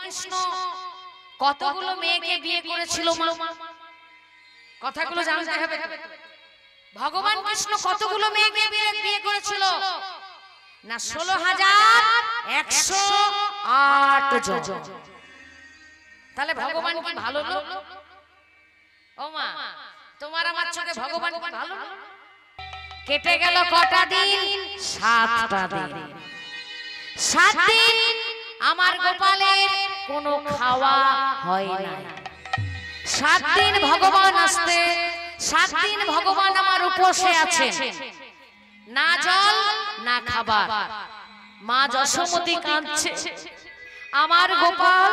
কৃষ্ণ কতগুলো মেয়েকে বিয়ে করেছিল মা? কথাগুলো জানতে হবে। ভগবান কৃষ্ণ কতগুলো মেয়েকে বিয়ে করেছিল না? 16,108 জন। তাহলে ভগবান কি ভালো লোক? ও মা, তোমার আমার চোখে ভগবান কি ভালো? কেটে গেল কটা দিন? 7টা দিন। 7 দিন আমার গোপালের কোনো খাওয়া হয় না। 7 দিন ভগবান আসতে, 7 দিন ভগবান আমার উপোসে আছে, না জল না খাবার। মা যশোমতী কাঁদছে, আমার গোপাল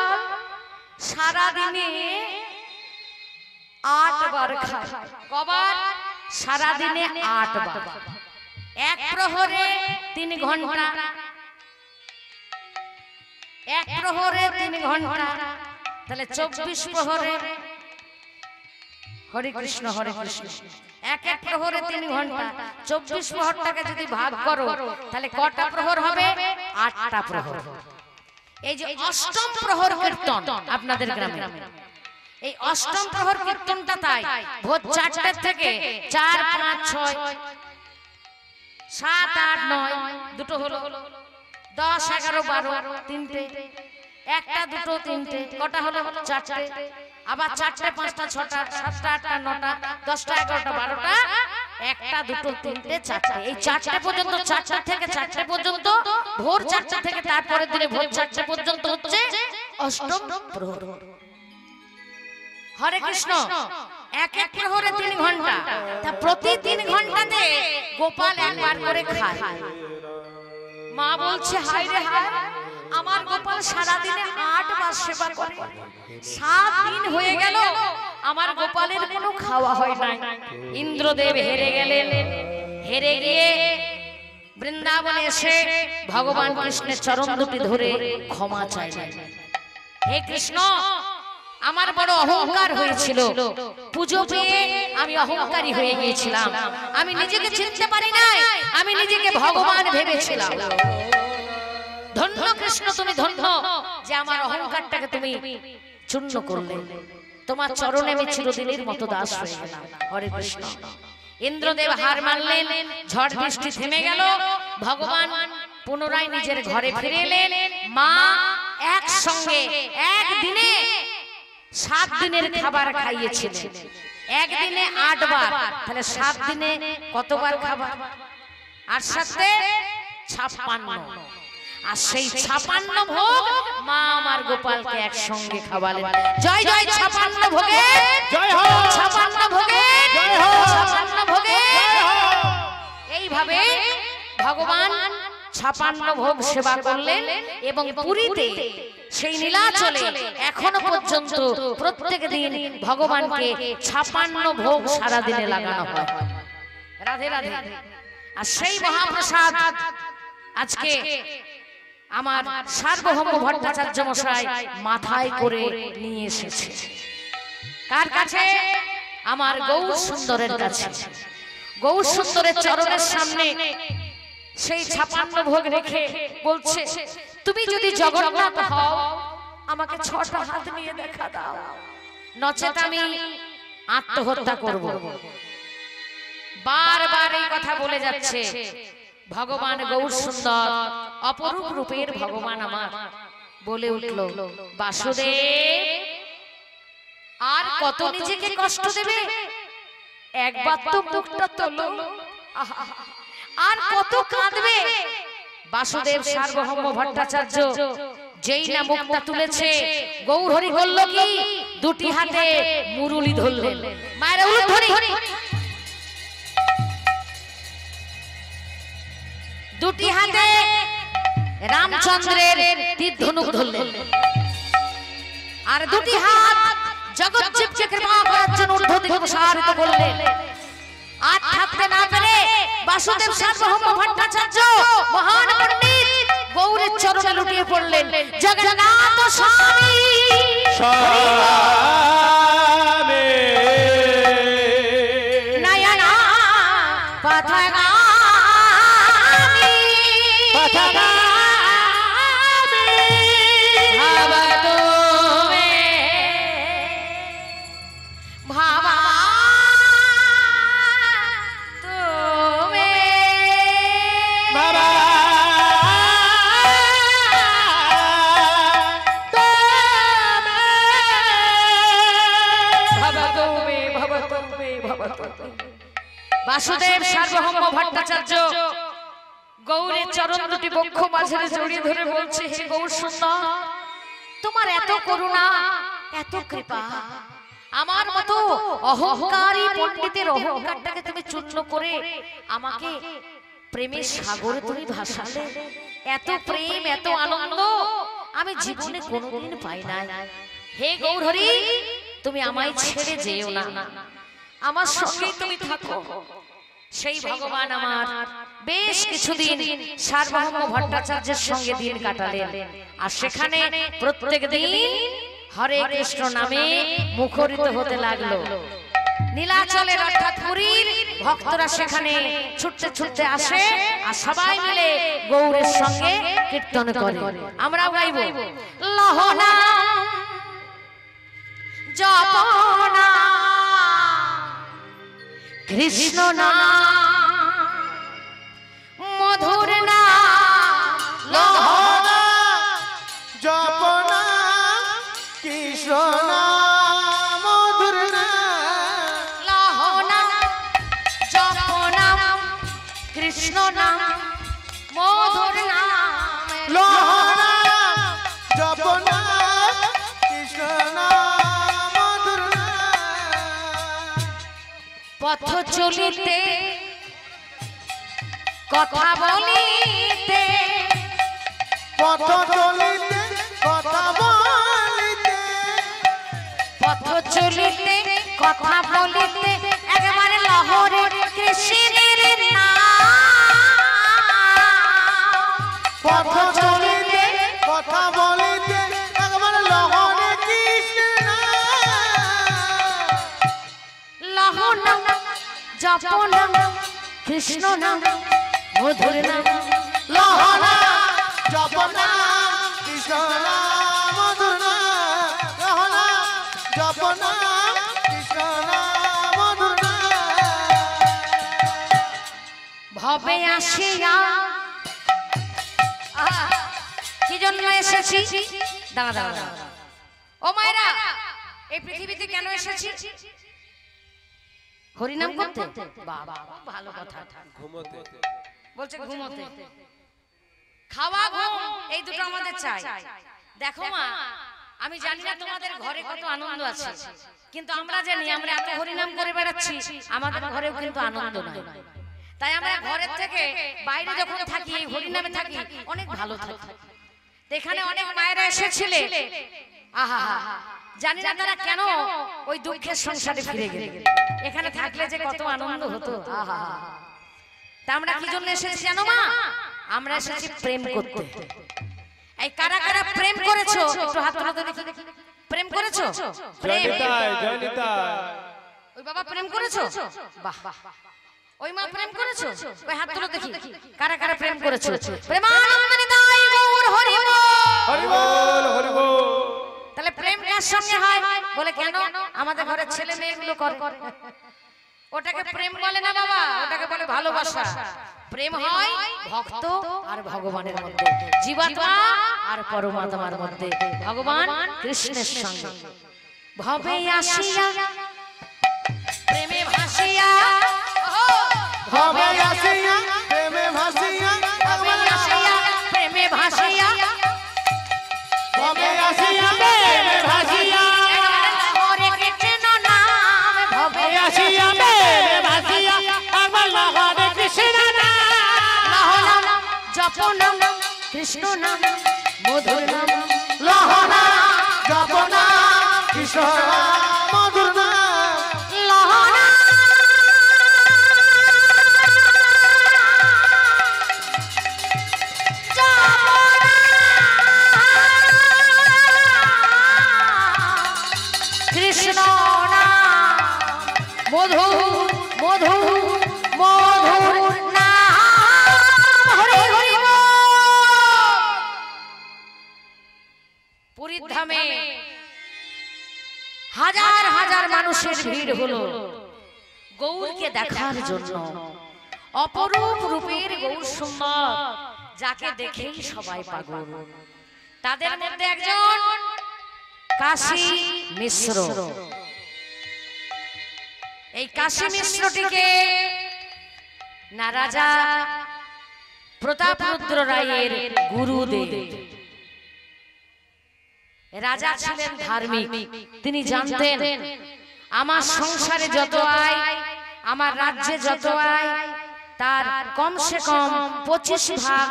সারা দিনে 8 বার খায়। কবার? সারা দিনে 8 বার। এক প্রহরে 3 ঘন্টা, এক প্রহরে 3 ঘন্টা, তাহলে 24 প্রহরে। হরে কৃষ্ণ হরে কৃষ্ণ। এক এক প্রহরে 3 ঘন্টা, 24 প্রহরটাকে যদি ভাগ করো তাহলে কটা প্রহর হবে? 8টা প্রহর। এই যে অষ্টম প্রহর কীর্তন আপনাদের গ্রামে, এই অষ্টম প্রহর কীর্তনটা তাই ভোর 4টে থেকে 4, 5, 6, 7, 8, 9 দুটো হলো, 10, 11, 12, 3টে, 1টা 2টো 3টে, কটা হলো? 4টে। আবার 4টে 5টা 6টা 7টা 8টা 9টা 10টা 11টা 12টা, 1টা 2টো 3টে 4টে। এই 4টে পর্যন্ত, 4টা থেকে 4টে পর্যন্ত, ভোর 4টা থেকে তারপরের দিনে ভোর 4টে পর্যন্ত হচ্ছে অষ্টম প্রহর। হরে কৃষ্ণ। এক এক প্রহরে 3 ঘন্টা, তা প্রতি 3 ঘন্টাতে গোপাল একবার করে খায়। মা বলছে হায় রে হায়, আমার গোপাল সারা দিনে 8 বার সেবা করে, 7 দিন হয়ে গেল আমার গোপালের কোনো খাওয়া হয় নাই। ইন্দ্রদেব হেরে গেলেন। হেরে গিয়ে বৃন্দাবনে এসে ভগবান কৃষ্ণের চরণ দুটি ধরে ক্ষমা চাইলেন। হে কৃষ্ণ, আমার বড় অহংকার হয়েছিল, পুজো পেয়ে আমি অহংকারী হয়ে গিয়েছিলাম, আমি নিজেকে চিনতে পারি নাই, আমি নিজেকে ভগবান ভেবেছিলাম। ধন্য কৃষ্ণ, তুমি ধন্য যে আমার অহংকারটাকে তুমি চূর্ণ করলে। তোমার চরণে আমি চিরদিনের মতো দাস হয়ে গেলাম। হরে কৃষ্ণ। ইন্দ্রদেব হার মানলেন, ঝড় বৃষ্টি থেমে গেল, ভগবান পুনরায় নিজের ঘরে ফিরে এলেন। মা একসঙ্গে একদিনে 7 দিনের খাবার খাইয়েছিলেন। একদিনে 8 বার, তাহলে 7 দিনে কতবার খাবার? আর সাথে 56। আর সেই 56 ভোগ মা আমার গোপালকে একসঙ্গে খাওয়ালেন। জয় জয় 56 ভোগে, জয় হোক 56 ভোগে, জয় হোক 56 ভোগে। এইভাবে ভগবান 56 ভোগ সেবা করলেন এবং পুরীতে সেই নীলাচলে এখনো পর্যন্ত প্রত্যেক দিন ভগবানকে 56 ভোগ সারা দিনে লাগানো হয়। রাধে রাধে। আর সেই মহাপ্রসাদ আজকে আমার সার্বভৌম ভট্টাচার্য মশাই মাথায় করে নিয়ে এসেছে। কার কাছে? আমার গৌর সুন্দরের কাছে। গৌর সুন্দরের চরণের সামনে সেই 56 ভোগ রেখে বলছে, তুমি যদি জগন্নাথ হও আমাকে 6টা হাত নিয়ে দেখা দাও, নচেত আমি আত্মহত্যা করব। বারবার এই কথা বলে যাচ্ছে। ভগবান গৌর সুন্দর অপরূপ রূপের ভগবান আমার বলে উঠল, বাসুদেব আর কত নিজেকে কষ্ট দেবে? একবার তো মুখটা তোলো, আর কত কাঁদবে? বাসুদেব সার্বভৌম ভট্টাচার্য যেই না মুখটা তুলেছে, গৌর হরি করল কি? 2টি হাতে মুরুলি ধরলেন। মায়েরা উলুধ্বনি, 2টি হাতে রামচন্দ্রের তীর ধনুক ধরলেন, আর 2টি হাত জগৎজীবকে কৃপা করার জন্য ঊর্ধ্ব দিকে প্রসারিত করলেন। আর থাকতে না পেরে বাসুদেব সার্বভৌম ভট্টাচার্য মহান পণ্ডিত গৌরের চরণে লুটিয়ে পড়লেন। জগন্নাথ স্বামী স্বামী নয়না পথগামী পথগামী ভবতু বাসুদেব সার্বভৌম ভট্টাচার্য গৌরের চরণ দুটি বক্ষ মাঝে জড়িয়ে ধরে বলছে, হে গৌর সুন্দর, তোমার এত করুণা, এত কৃপা, আমার মতো অহংকারী পণ্ডিতের অহংকারটাকে তুমি চূর্ণ করে আমাকে প্রেমের সাগরে তুমি ভাসালে। এত প্রেম, এত আনন্দ আমি জীবনে কোনোদিন পাই নাই। হে গৌর হরি, তুমি আমায় ছেড়ে যেও না, আমার সঙ্গে তুমি থাকো। সেই ভগবান আমার বেশ কিছুদিন সার্বভৌম ভট্টাচার্যের সঙ্গে দিন কাটালেন, আর সেখানে প্রত্যেক দিন হরে কৃষ্ণ নামে মুখরিত হতে লাগলো। নীলাচলের অর্থাৎ পুরীর ভক্তরা সেখানে ছুটতে ছুটতে আসে, আর সবাই মিলে গৌরের সঙ্গে কীর্তন করে। আমরাও গাইব, লহনা জপনা কৃষ্ণ নাম মধুর নাম, লহনা জপনা কৃষ্ণ নাম মধুর নাম, লহনা জপনা কৃষ্ণ নাম মধুর নাম, লহনা জপনা কৃষ্ণ নাম মধুর নাম। পথ চলিতে কথা বলিতে, পথ চলিতে কথা বলিতে, পথ চলিতে কথা বলিতে একেবারে লহরে কৃষ্ণের নাম। পথ চলিতে কথা বলিতে একবার লহনে কৃষ্ণ নাম, লহনা জপনা কৃষ্ণ নাম মধুর নাম, লহনা জপনা কৃষ্ণ নাম মধুর নাম, লহনা জপনা কৃষ্ণ নাম মধুর নাম। ভবে আসিয়া কি জন্য এসেছি? দাঁড়া দাঁড়া দাঁড়া, ও মায়েরা, এই পৃথিবীতে কেন এসেছি? হরিনাম করতে? বাবা, ভালো কথা। ঘুমোতে বলছে ঘুমোতে, খাওয়া, ঘুম, এই দুটো আমাদের চাই। দেখো মা, আমি জানি না তোমাদের ঘরে কত আনন্দ আছে, কিন্তু আমরা জানি আমরা এত হরিনাম করে বেড়াচ্ছি, আমাদের ঘরেও কিন্তু আনন্দ নাই। তাই আমরা ঘরের থেকে বাইরে যখন থাকি, এই হরিনামে থাকি, অনেক ভালো থাকি। এখানে অনেক মায়েরা এসেছিলে, আহা জানি না তারা কেন ওই দুঃখের সংসারে ফিরে গেলে। এখানে থাকলে যে কত আনন্দ হতো, আহা। তা আমরা কি জন্য এসেছি জানো মা? আমরা এসেছি প্রেম করতে। এই কারা কারা প্রেম করেছো একটু হাত তুলে দেখি। প্রেম করেছো? প্রেম, ওই বাবা প্রেম করেছো? বাহ, ওই মা প্রেম করেছো? ওই হাত তুলে দেখি কারা কারা প্রেম করেছো। প্রেমানন্দে দাই গৌর হরি বল, হরি বল, হরি বল। তাহলে প্রেম কার সঙ্গে হয়? বলে কেন? আমাদের ঘরের ছেলে মেয়েগুলো করে। ওটাকে প্রেম বলে না বাবা, ওটাকে বলে ভালোবাসা। প্রেম হয় ভক্ত আর ভগবানের মধ্যে, জীবাত্মা আর পরমাত্মার মধ্যে, ভগবান কৃষ্ণের সঙ্গে। ভবে আসিয়া প্রেমে ভাসিয়া, ভবে আসিয়া প্রেমে ভাসিয়া, ভবে আসিয়া প্রেমে ভাসিয়া, ভবে আসিয়া প্রেমে ভাসিয়া, হরে কৃষ্ণ নাম, ভবে আসিয়া প্রেমে ভাসিয়া, একবার লহনে কৃষ্ণ নাম, লহনা জপনা কৃষ্ণ নাম মধুর নাম, লহনা জপনা কৃষ্ণ নাম মধুর নাম, লহনা কৃষ্ণ নাম মধু মধু মধুর নাম, হরি হরি বল। পুরীর ধামে হাজার হাজার মানুষের ভিড় হলো গৌরকে দেখার জন্য। অপরূপ রূপের গৌর সুন্দর, যাকে দেখেই সবাই পাগল। তাদের মধ্যে একজন কাশী মিশ্র। এই কাশী মিশ্রটিকে না রাজা প্রতাপরুদ্র রায়ের গুরুদেব। রাজা ছিলেন ধার্মিক, তিনি জানতেন আমার সংসারে যত আয়, আমার রাজ্যে যত আয়, তার কমসে কম 25 ভাগ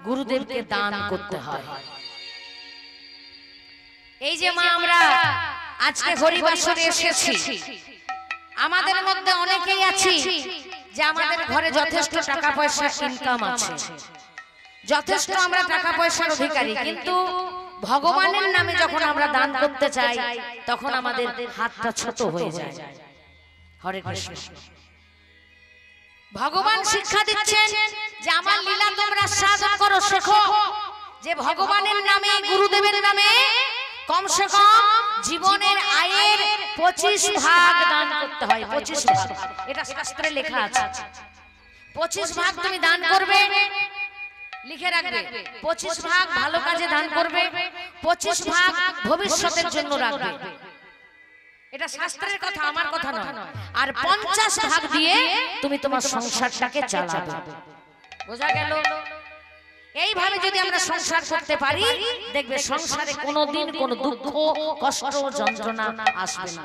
গুরুদেবকে দান করতে হয়। এই যে মা আমরা আজকে হরিবাসরে এসেছি, আমাদের মধ্যে অনেকেই আছি যে আমাদের ঘরে যথেষ্ট টাকা পয়সা ইনকাম আছে, যথেষ্ট আমরা টাকা পয়সার অধিকারী, কিন্তু ভগবানের নামে যখন আমরা দান করতে চাই তখন আমাদের হাতটা ছোট হয়ে যায়। হরে কৃষ্ণ। ভগবান শিক্ষা দিচ্ছেন যে আমার লীলা তোমরা সাধন করো, শেখো যে ভগবানের নামে, গুরুদেবের নামে কমসে কম জীবনের আয়ের 25 ভাগ দান করতে হয়। 25 ভাগ, এটা শাস্ত্রে লেখা আছে। 25 ভাগ তুমি দান করবে, লিখে রাখবে। 25 ভাগ ভালো কাজে দান করবে, 25 ভাগ ভবিষ্যতের জন্য রাখবে। এটা শাস্ত্রের কথা, আমার কথা নয়। আর 50 ভাগ দিয়ে তুমি তোমার সংসারটাকে চালাবে। বোঝা গেল? এইভাবে যদি আমরা সংসার করতে পারি, দেখবে সংসারে কোনোদিন কোনো দুঃখ, কষ্ট, যন্ত্রণা আসবে না,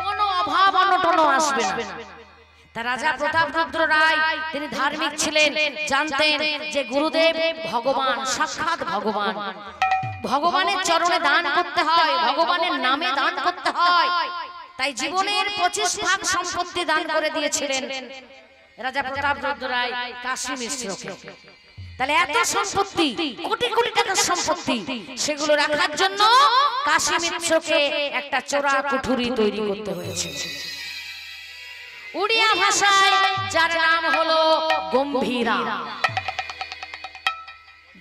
কোনো অভাব অনটন আসবে না। তা রাজা প্রতাপরুদ্র রায় তিনি ধার্মিক ছিলেন, জানতেন যে গুরুদেব ভগবান, সাক্ষাৎ ভগবান। ভগবানের চরণে দান করতে হয়, ভগবানের নামে দান করতে হয়। তাই জীবনের 25 ভাগ সম্পত্তি দান করে দিয়েছিলেন রাজা প্রতাপরুদ্র রায় কাশী মিশ্রকে। তাহলে এত সম্পত্তি, কোটি কোটি টাকার সম্পত্তি, সেগুলো রাখার জন্য কাশী মিশ্রকে একটা চোরা কুঠুরি তৈরি করতে হয়েছে। উড়িয়া ভাষায় যার নাম হলো গম্ভীরা।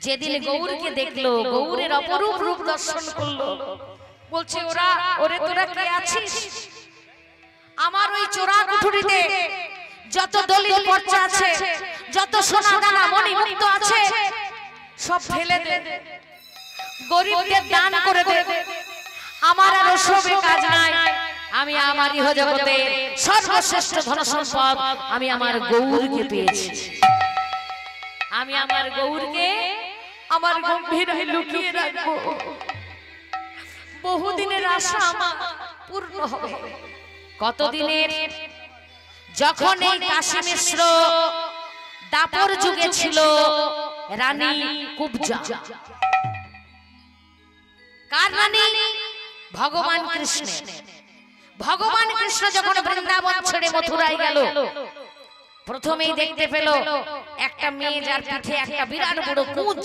যেদিন গৌরকে দেখলো, গৌরের অপরূপ রূপ দর্শন করলো, বলছে ওরে তোরা কে আছিস? আমার ওই চোরা কুঠুরিতে যত দলিল পর্চা আছে, যত সোনা দানা মণি মুক্ত আছে, সব ফেলে দে, গরিবদের দান করে দে। আমার আর ওসবে কাজ নাই। আমি আমার ইহ জগতে সর্বশ্রেষ্ঠ ধন সম্পদ আমি আমার গৌরকে পেয়েছি। আমি আমার গৌরকে আমার গম্ভীরায় লুকিয়ে রাখবো। বহুদিনের আশা আমার পূর্ণ হবে। কতদিনের? যখন এই কাশী মিশ্র দাপর যুগে ছিল রানী কুবজা। কার রানী? ভগবান কৃষ্ণ। ভগবান কৃষ্ণ যখন বৃন্দাবন ছেড়ে মথুরায় গেল, প্রথমেই দেখতে পেল একটা মেয়ে, যার পিঠে একটা বিরাট বড় কুঁজ,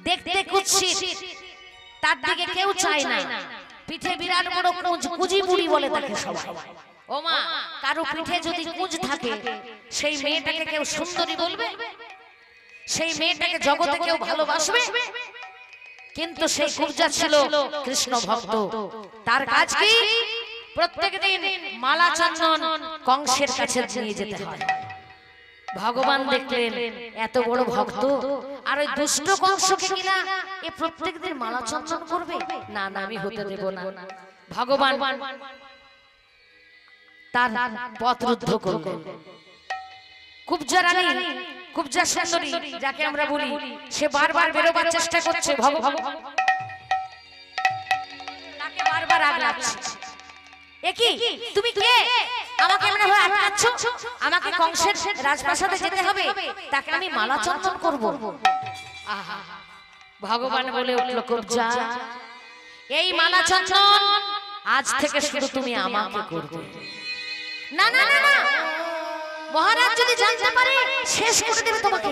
দেখতে কুৎসিত, তার দিকে কেউ চায় না। পিঠে বিরাট বড় কুঁজ, কুঁজি বুড়ি বলে তাকে সবাই। ও মা, কারো পিঠে যদি কুঁজ থাকে, সেই মেয়েটাকে কেউ সুন্দরী বলবে? সেই মেয়েটাকে জগতে কেউ ভালোবাসবে? কিন্তু সেই কুবজা ছিল কৃষ্ণ ভক্ত। তার কাজ কি? প্রত্যেকদিন মালা চন্দন কংসের কাছে নিয়ে যেতে হয়। ভগবান দেখলেন এত বড় ভক্ত, আর ওই দুষ্ট কংসকে কিনা এ প্রত্যেকদিন মালা চন্দন করবে, না না আমি হতে দেব না। ভগবান তার পথ রুদ্ধ করলেন। কুবজা রানী, কুবজা সুন্দরী যাকে আমরা বলি, সে বারবার বেরোবার চেষ্টা করছে, ভগবান তাকে বারবার আগলাচ্ছে। একি তুমি কে? আমাকে মনে হয় আটকাচ্ছ, আমাকে কংসের রাজপ্রাসাদে যেতে হবে, তাকে আমি মালা চন্দন করব। আহা, ভগবান বলে উঠল, কুবজা এই মালা চন্দন আজ থেকে শুধু তুমি আমাকে করবে। না না না না, মহারাজ যদি জানতে পারে শেষ করে দেবে তোমাকে,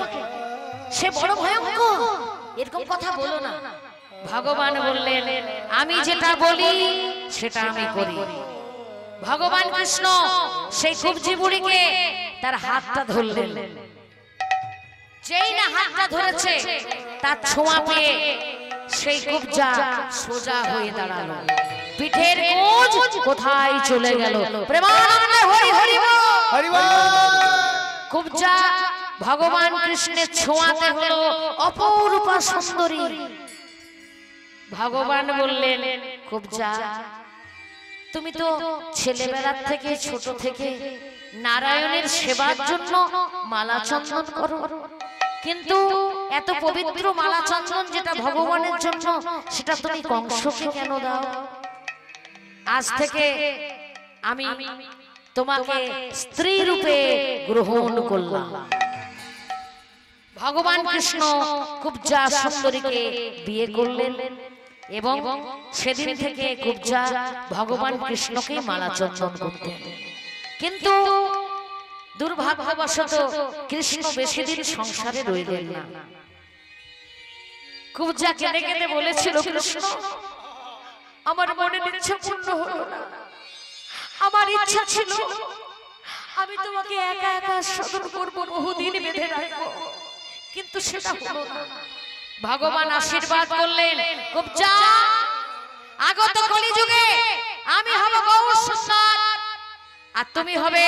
সে বড় ভয়ঙ্কর, এরকম কথা বলো না। ভগবান বললেন, আমি যেটা বলি সেটা আমি করি। ভগবান কৃষ্ণ সেই কুবজি বুড়িকে তার হাতটা ধরলেন। যেই না হাতটা ধরেছে, তার ছোঁয়া পেয়ে সেই কুবজা সোজা হয়ে দাঁড়ালো। পিঠের কুঁজ কোথায় চলে গেল? প্রেমানন্দে হরি হরি হরি বল। কুবজা ভগবান কৃষ্ণের ছোঁয়াতে হলো অপরূপা সুন্দরী। ভগবান বললেন, কুবজা তুমি তো ছেলেবেলার থেকে, ছোট থেকে নারায়ণের সেবার জন্য মালা চন্দন করো, কিন্তু এত পবিত্র মালা চন্দন যেটা ভগবানের জন্য সেটা তুমি কংসকে কেন দাও? আজ থেকে আমি তোমাকে স্ত্রী রূপে গ্রহণ করলাম। ভগবান কৃষ্ণ কুব্জা সুন্দরীকে বিয়ে করলেন এবং সেদিন থেকে কুব্জা ভগবান কৃষ্ণকে মালা চন্দন করতেন। কিন্তু দুর্ভাগ্যবশত কৃষ্ণ বেশি দিন সংসারে রইলেন না। কুব্জা কেঁদে কেঁদে বলেছিল, কৃষ্ণ আমার মনের ইচ্ছা পূর্ণ হলো না। আমার ইচ্ছা ছিল আমি তোমাকে একা একা সাধন করবো, বহুদিন বেঁধে রাখবো, কিন্তু সেটা হলো না। ভগবান আশীর্বাদ করলেন, কুব্জা আগত কলিযুগে আমি হব গৌর সুন্দর আর তুমি হবে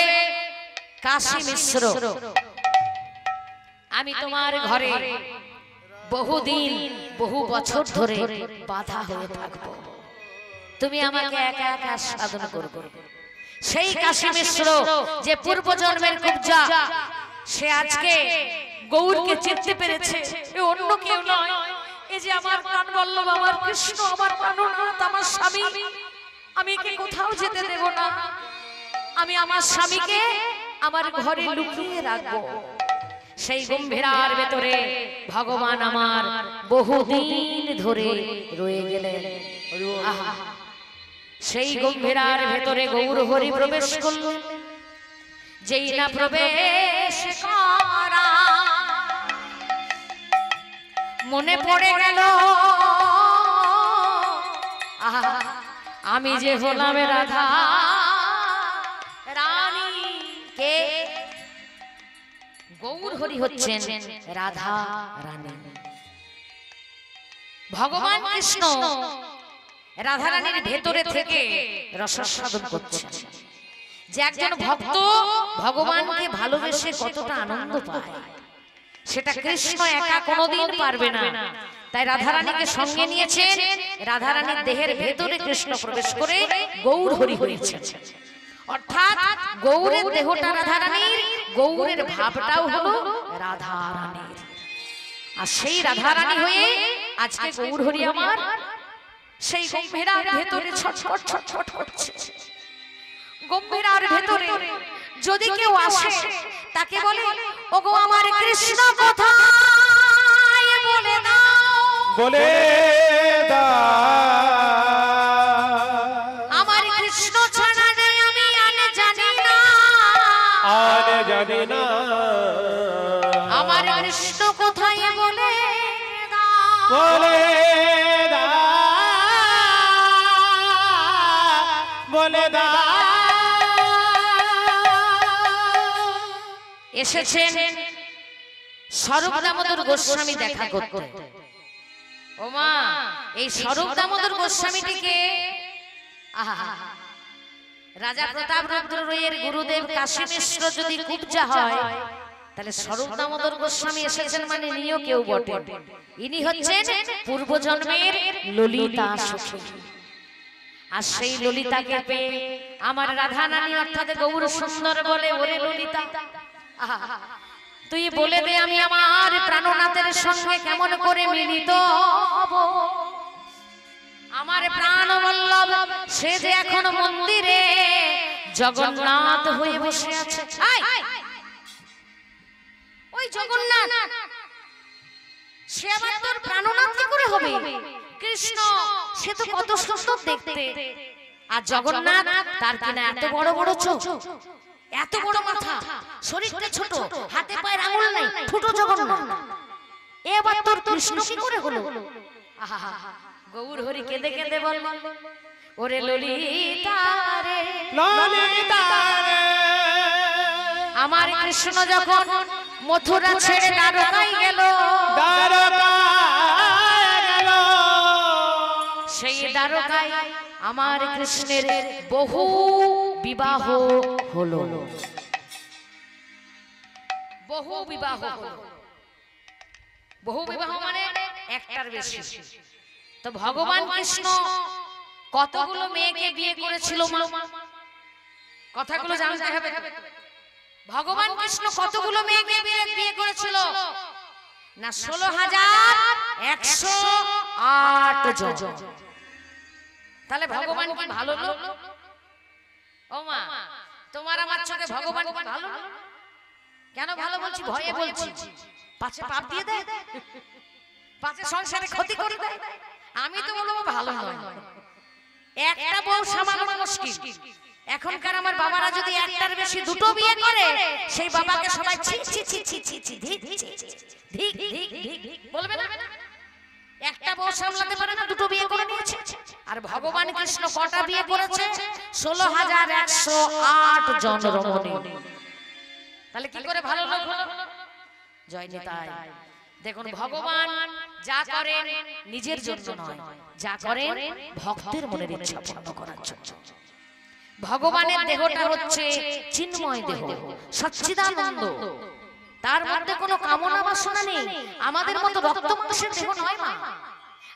কাশী মিশ্র। আমি তোমার ঘরে বহুদিন বহু বছর ধরে বাধা হয়ে থাকবো, তুমি আমাকে একা একা সাধন করবে। সেই কাশী মিশ্র যে পূর্ব জন্মের কুব্জা, সে আজকে গৌরকে চিনতে পেরেছে। এ অন্য কেউ নয়, এই যে আমার প্রাণ বল্লভ, আমার কৃষ্ণ, আমার প্রাণনাথ, আমার স্বামী। আমি একে কোথাও যেতে দেব না। আমি আমার স্বামীকে আমার ঘরে লুকিয়ে রাখবো। সেই গম্ভীরার ভেতরে ভগবান আমার বহুদিন ধরে রয়ে গেলেন। আহা, সেই গম্ভীরার ভেতরে গৌর হরি প্রবেশ করলেন। যেই না প্রবেশ করা মনে পড়ে গেল, আহা আমি যে হলাম রাধা রানী। কে? গৌর হরি হচ্ছেন রাধা রানী। ভগবান কৃষ্ণ রাধা রানীর ভেতরে থেকে রসাস্বাদন করছেন। যে একজন ভক্ত ভগবানকে ভালোবেসে কতটা আনন্দ পায়, সেটা কৃষ্ণ একা কোনোদিন পারবে না। তাই রাধা রানীকে সঙ্গে নিয়েছেন। রাধা রানীর দেহের ভেতরে কৃষ্ণ প্রবেশ করে গৌর হরি হয়েছেন। অর্থাৎ গৌরের দেহটা রাধা রানীর, গৌরের ভাবটাও হলো রাধা রানীর। আর সেই রাধা রানী হয়ে আজকে গৌর হরি আমার সেই গম্ভীরার ভেতরে ছটফট ছটফট করছে। গম্ভীরার ভেতরে যদি কেউ আসে তাকে বলে, ওগো আমার কৃষ্ণ কোথায় বলে দাও, বলে দাও। আমার কৃষ্ণ ছাড়া নেই আমি আনে জানি না, আরে জানি না। আমার কৃষ্ণ কোথায় বলে দাও, বলে দাও, বলে দাও। এসেছেন স্বরূপ দামোদর গোস্বামী দেখা করতে। ও মা, এই স্বরূপ দামোদর গোস্বামীটিকে রাজা প্রতাপ রুদ্র রায়ের গুরুদেব কাশী মিশ্র যদি কুব্জা হয়, তাহলে স্বরূপ দামোদর গোস্বামী এসেছেন মানে ইনিও কেউ বটে। ইনি হচ্ছেন পূর্বজন্মের ললিতা সখী। আর সেই ললিতাকে পেয়ে আমার রাধা রানী অর্থাৎ গৌর সুন্দর বলে, ওরে ললিতা, তুই বলে দে আমি আমার প্রাণনাথের সঙ্গে কেমন করে মিলিত হব। আমার প্রাণ বল্লভ সে যে এখন মন্দিরে জগন্নাথ হয়ে বসে আছে। ওই জগন্নাথ সে আবার তোর প্রাণনাথ কি করে হবে? কৃষ্ণ সে তো কত সুন্দর দেখতে, আর জগন্নাথ তার কিনা এত বড় বড় চোখ, এত বড় মাথা, শরীরটা ছোট, হাতে পায়ের আঙুল নাই, ছোট জগন্নাথ। এবার তোর কৃষ্ণ কি করে হলো? গৌর হরি কেঁদে কেঁদে বল, ওরে ললিতা রে, ললিতা রে, আমার কৃষ্ণ যখন মথুরা ছেড়ে দ্বারকায় গেল, দ্বারকায় গেল, সেই দ্বারকায় আমার কৃষ্ণের বহু বিবাহ হলো। বহু বিবাহ হলো। বহু বিবাহ মানে একটার বেশি। তো ভগবান কৃষ্ণ কতগুলো মেয়েকে বিয়ে করেছিল মা? কথাগুলো জানতে হবে। ভগবান কৃষ্ণ কতগুলো মেয়েকে বিয়ে করেছিল না? 16,108 জন। তাহলে ভগবান কি ভালো লোক? ও মা, তোমার আমার চোখে ভগবান কি ভালো? কেন ভালো বলছি? ভয়ে বলছি। পাছে পাপ দিয়ে দেয়, পাছে সংসারে ক্ষতি করে দেয়। আমি তো বলবো ভালো নয়। একটা বউ সামলানো মুশকিল। এখনকার আমার বাবারা যদি একটার বেশি দুটো বিয়ে করে, সেই বাবাকে সবাই ছি ছি ছি ছি ছি ছি ধিক ধিক ধিক বলবে না? একটা বউ সামলাতে পারে না, দুটো বিয়ে করে নিয়েছে। আর ভগবান কৃষ্ণ কটা বিয়ে করেছে? 16,108 জন রমণী। তাহলে কি করে ভালো লোক হলো? জয় নিতাই। দেখুন, ভগবান যা করেন নিজের জন্য নয়, যা করেন ভক্তের মনের ইচ্ছা পূর্ণ করার জন্য। ভগবানের দেহটা হচ্ছে চিন্ময় দেহ, সচ্চিদানন্দ। তার মধ্যে কোনো কামনা বাসনা নেই। আমাদের মতো রক্ত মাংসের দেহ নয় মা।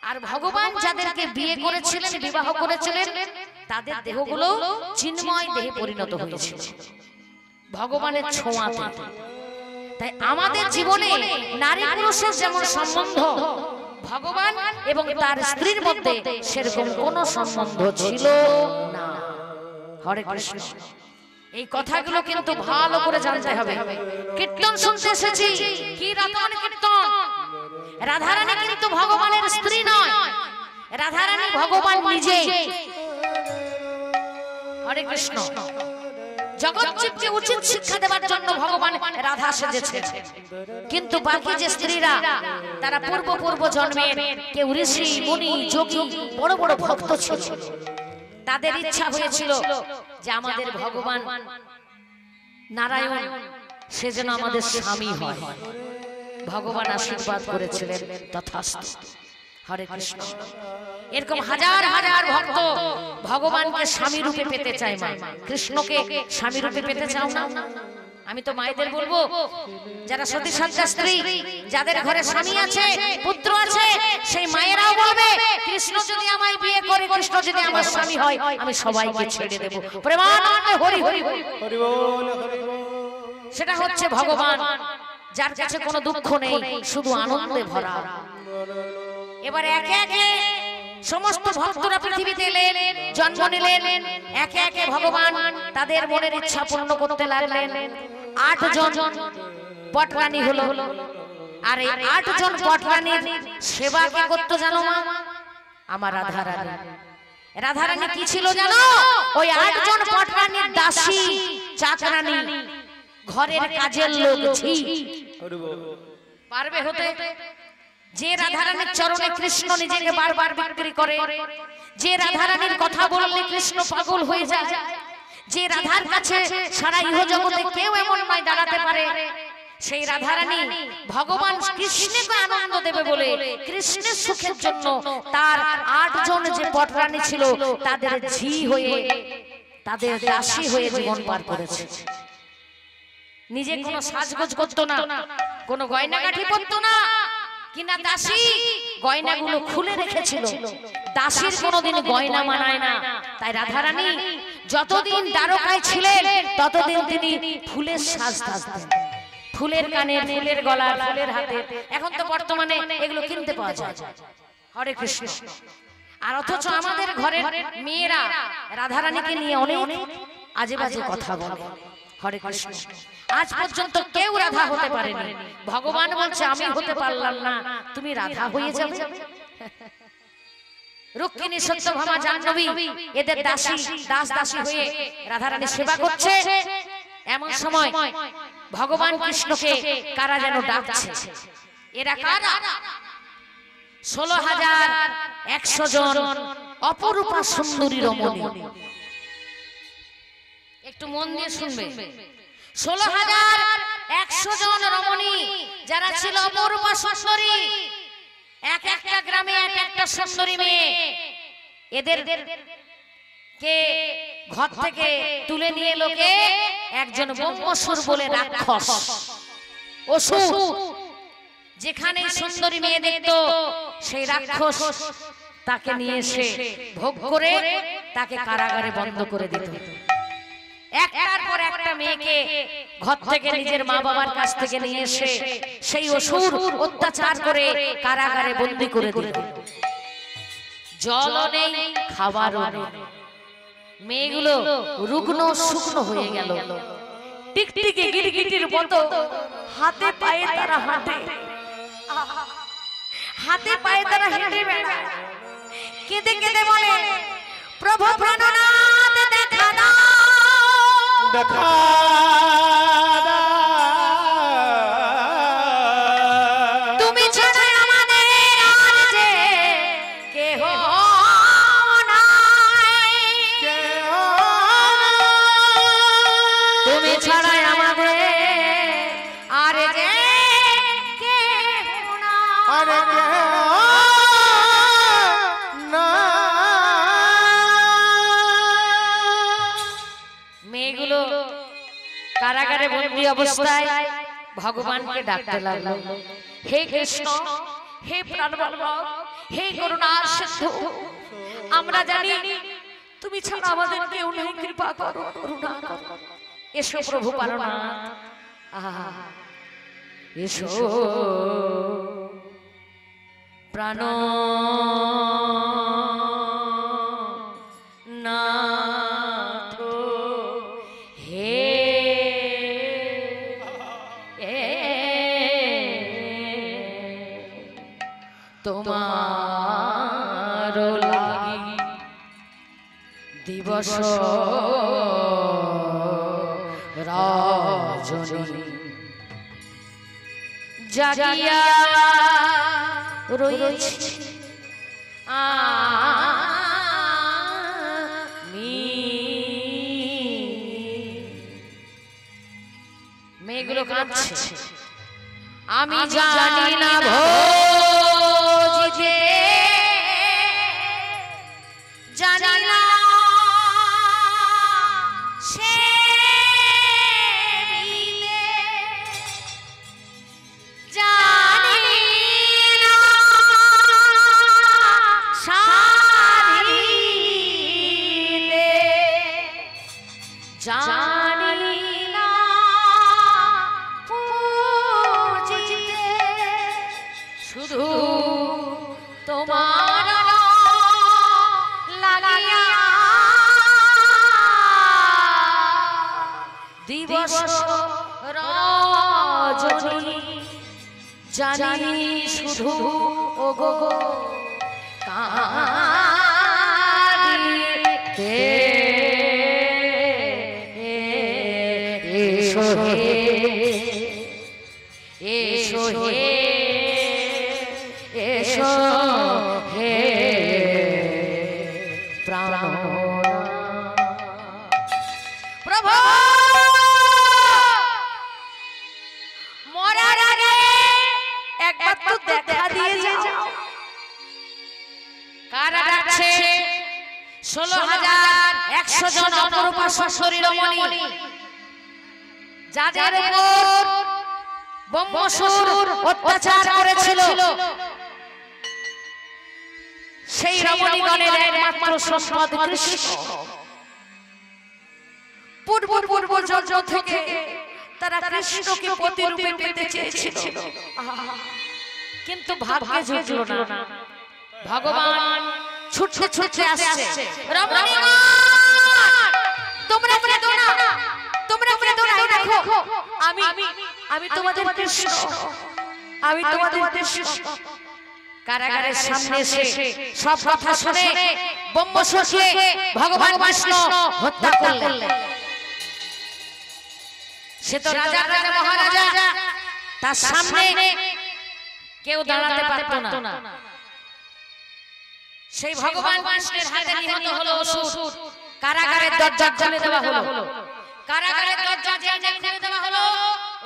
আর ভগবান যাদেরকে বিয়ে করেছিলেন, বিবাহ করেছিলেন, তাদের দেহগুলো চিন্ময় দেহে পরিণত হয়েছিল ভগবানের ছোঁয়াতে। তাই আমাদের জীবনে নারী পুরুষের যেমন সম্বন্ধ, ভগবান এবং তার স্ত্রীর মধ্যে সেরকম কোনো সম্বন্ধ ছিল না। হরে কৃষ্ণ। এই কথাগুলো কিন্তু ভালো করে জানতে হবে। কীর্তন শুনতে এসেছি, কি রকম কীর্তন? রাধারানী কিন্তু ভগবানের স্ত্রী নয়, রাধারানী ভগবান নিজে। হরে কৃষ্ণ। জগৎজীবকে উচিত শিক্ষা দেওয়ার জন্য ভগবান রাধা সেজেছে। কিন্তু বাকি যে স্ত্রীরা, তারা পূর্ব জন্মের কেউ ঋষি, মুনি, যোগী, বড় বড় ভক্ত ছিল। তাদের ইচ্ছা হয়েছিল যে আমাদের ভগবান নারায়ণ সে যেন আমাদের স্বামী হয়। ভগবান আশীর্বাদ করেছিলেন, তথাস্তু। হরে কৃষ্ণ। এরকম হাজার হাজার ভক্ত ভগবানকে স্বামী রূপে পেতে চায়। মা, কৃষ্ণকে স্বামী রূপে পেতে চাও না? আমি তো মায়েদের বলবো, যারা সতী সাধ্যা স্ত্রী, যাদের ঘরে স্বামী আছে, পুত্র আছে, সেই মায়েরাও বলবে, কৃষ্ণ যদি আমায় বিয়ে করে, কৃষ্ণ যদি আমার স্বামী হয়, আমি সবাইকে ছেড়ে দেব। প্রেমানন্দে হরি হরি হরি বল। সেটা হচ্ছে ভগবান, যার কাছে কোনো দুঃখ নেই, শুধু আনন্দে ভরা। এবার একে একে সমস্ত ভক্তরা পৃথিবীতে এলেন, জন্ম নিলেন। একে একে ভগবান তাদের মনের ইচ্ছা পূর্ণ করতে লাগলেন। 8 জন পটরানী হলো। আর এই 8 জন পটরানীর সেবা কে করতো জানো মা? আমার রাধারানী। রাধারানী কি ছিল জানো? ওই 8 জন পটরানীর দাসী, চাকরানী, ঘরের কাজের লোক। পারবে হতে? যে রাধারানীর চরণে কৃষ্ণ নিজেকে বারবার বিক্রি করে, যে রাধারানীর কথা বললে কৃষ্ণ পাগল হয়ে যায়, যে রাধার কাছে সারা ইহজগতে কেউ এমন নয় দাঁড়াতে পারে, সেই রাধারানী ভগবান কৃষ্ণকে আনন্দ দেবে বলে, কৃষ্ণের সুখের জন্য তার 8 জন যে পটরানী ছিল, তাদের ঝি হয়ে, তাদের দাসী হয়ে জীবন পার করেছে। নিজে কোনো সাজগোজ করতো না, কোনো গয়নাগাঠি পরতো না, কিনা দাসী গয়নাগুলো খুলে রেখেছিল। দাসীর কোনোদিন গয়না মানায় না। তাই রাধারানী যতদিন দ্বারকায় ছিলেন, ততদিন তিনি ফুলের সাজ থাকতেন। ফুলের কানে, ফুলের গলা, ফুলের হাতে। এখন তো বর্তমানে এগুলো কিনতে পাওয়া যায়। হরে কৃষ্ণ। আর অথচ আমাদের ঘরের মেয়েরা রাধারানীকে নিয়ে অনেক আজে বাজে কথা বলে। হরে কৃষ্ণ। আজ পর্যন্ত কেউ রাধা হতে পারেনি। ভগবান বলছে, আমি হতে পারলাম না, তুমি রাধা হয়ে যাবে। রুক্মিণী, সত্যভামা, জাহ্নবী এদের দাসী, দাসী হয়ে রাধারানী সেবা করছে। এমন সময় ভগবান কৃষ্ণকে কারা যেন ডাকছে। এরা কারা? 16,100 জন অপরূপা সুন্দরী রমণী। একটু মন দিয়ে শুনবে। 16,100 জন রমণী যারা ছিল অপরূপা সুন্দরী, এক একটা গ্রামে এক একটা সুন্দরী মেয়ে। এদের কে ঘর থেকে তুলে নিয়ে লোকে একজন ব্রহ্মসুর বলে রাক্ষস, অসুর, যেখানে সুন্দরী মেয়ে দেখতো সেই রাক্ষস তাকে নিয়ে এসে ভোগ করে তাকে কারাগারে বন্ধ করে দিত। একটার পর একটা মেয়েকে ঘর থেকে নিজের মা বাবার কাছ থেকে নিয়ে এসে সেই অসুর অত্যাচার করে কারাগারে বন্দী করে দিল। জলও নেই, খাবারও নেই। মেয়েগুলো রুগ্ন শুকনো হয়ে গেল। টিকটিকি গিরগিটির মতো হাতে পায়ে তারা হাঁটে, হাতে পায়ে তারা হেঁটে বেড়ায়। কেঁদে কেঁদে বলে, প্রভু প্রাণনাথ দেখা দাও, দেখা তুমি ছাড়া আমাদের আর যে কেহ নাই, তুমি ছাড়া আমাদের আর যে কেহ নাই। মেয়েগুলো কারাগারে বন্দী অবস্থায় ভগবানকে ডাকতে লাগলো, হে কৃষ্ণ, হে প্রাণবল্লভ, হে করুণার সিন্ধু, আমরা জানি তুমি ছাড়া আমাদের কেউ নেই, কৃপা করো, করুণা করো। এসো প্রভু প্রাণনাথ, এসো প্রাণ নাথ, হে তোমার লাগি দিবস রজনী জাগিয়া রয়েছি আমি। মেয়েগুলো কাঁদছে, আমি জানি না ভোজিতে, জানি না জানি না পূজিতে, শুধু তোমার লাগিয়া দিবস রজনী, জানি শুধু ওগো কাঁদিতে। এসো হে, এসো হে, এসো হে প্রাণনাথ। প্রভু মরার আগে একবার তো দেখা দিয়ে যাও। কারা ডাকছে? 16,100 জন অপরূপা শরীরমণি, যাদের উপর ব্রহ্মাসুর অত্যাচার করেছিল, সেই রমণীগণের একমাত্র সম্পদ কৃষ্ণ। পূর্ব জন্ম থেকে তারা কৃষ্ণকে প্রতিরূপে পেতে চেয়েছিল, কিন্তু ভাগ্যে জুটল না। ভগবান ছুটতে ছুটতে আসছে, রমণীগণ তোমরা কেঁদো না, তোমরা কেঁদো না, দেখো আমি তোমাদের কৃষ্ণ, আমি তোমাদের কৃষ্ণ। কারাগারের সামনে এসে সব কথা শুনে ব্রহ্মাসুরকে ভগবান কৃষ্ণ হত্যা করলেন। সে তো রাজা মহারাজা, তার সামনে কেউ দাঁড়াতে পারত না। সেই ভগবান কৃষ্ণের হাতে নিহত হলো অসুর। কারাগারের দরজা খুলে দেওয়া হলো, কারাগারের দরজা খুলে দেওয়া হলো।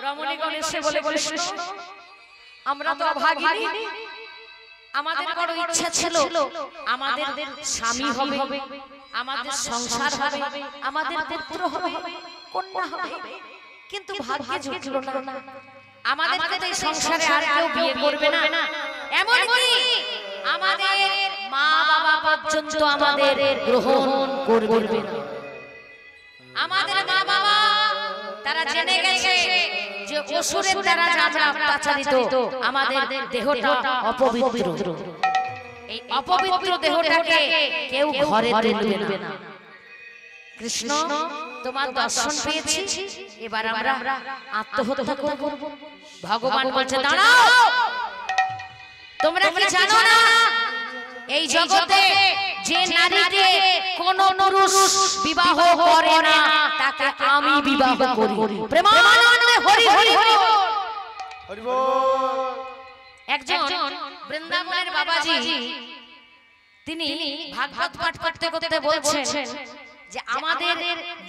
রমণীগণ এসে বলে, কৃষ্ণ আমরা তো অভাগিনী, আমাদের বড় ইচ্ছা ছিল আমাদের স্বামী হবে, আমাদের সংসার হবে, আমাদের পুত্র হবে, কন্যা হবে, কিন্তু ভাগ্যে জুটল না। আমাদের তো এই সংসারে আর কেউ বিয়ে করবে না, এমনকি আমাদের মা বাবা পর্যন্ত আমাদের গ্রহণ করবে না। আমাদের মা বাবা তারা জেনে গেছে যে অসুরের দ্বারা আমরা অত্যাচারিত, আমাদের দেহটা অপবিত্র। এই অপবিত্র দেহটাকে কেউ ঘরে তুলবে না। কৃষ্ণ তোমার দর্শন পেয়েছি, এবার আমরা আত্মহত্যা করব। ভগবান বলছে দাঁড়াও, তোমরা কি জানো না এই জগতে যে নারীকে কোন পুরুষ বিবাহ করে না তাকে আমি বিবাহ করি। প্রেমানন্দে হরি হরি হরি হরি বল। একজন বৃন্দাবনের বাবাজি তিনি ভাগবত পাঠ করতে করতে বলছেন যে আমাদের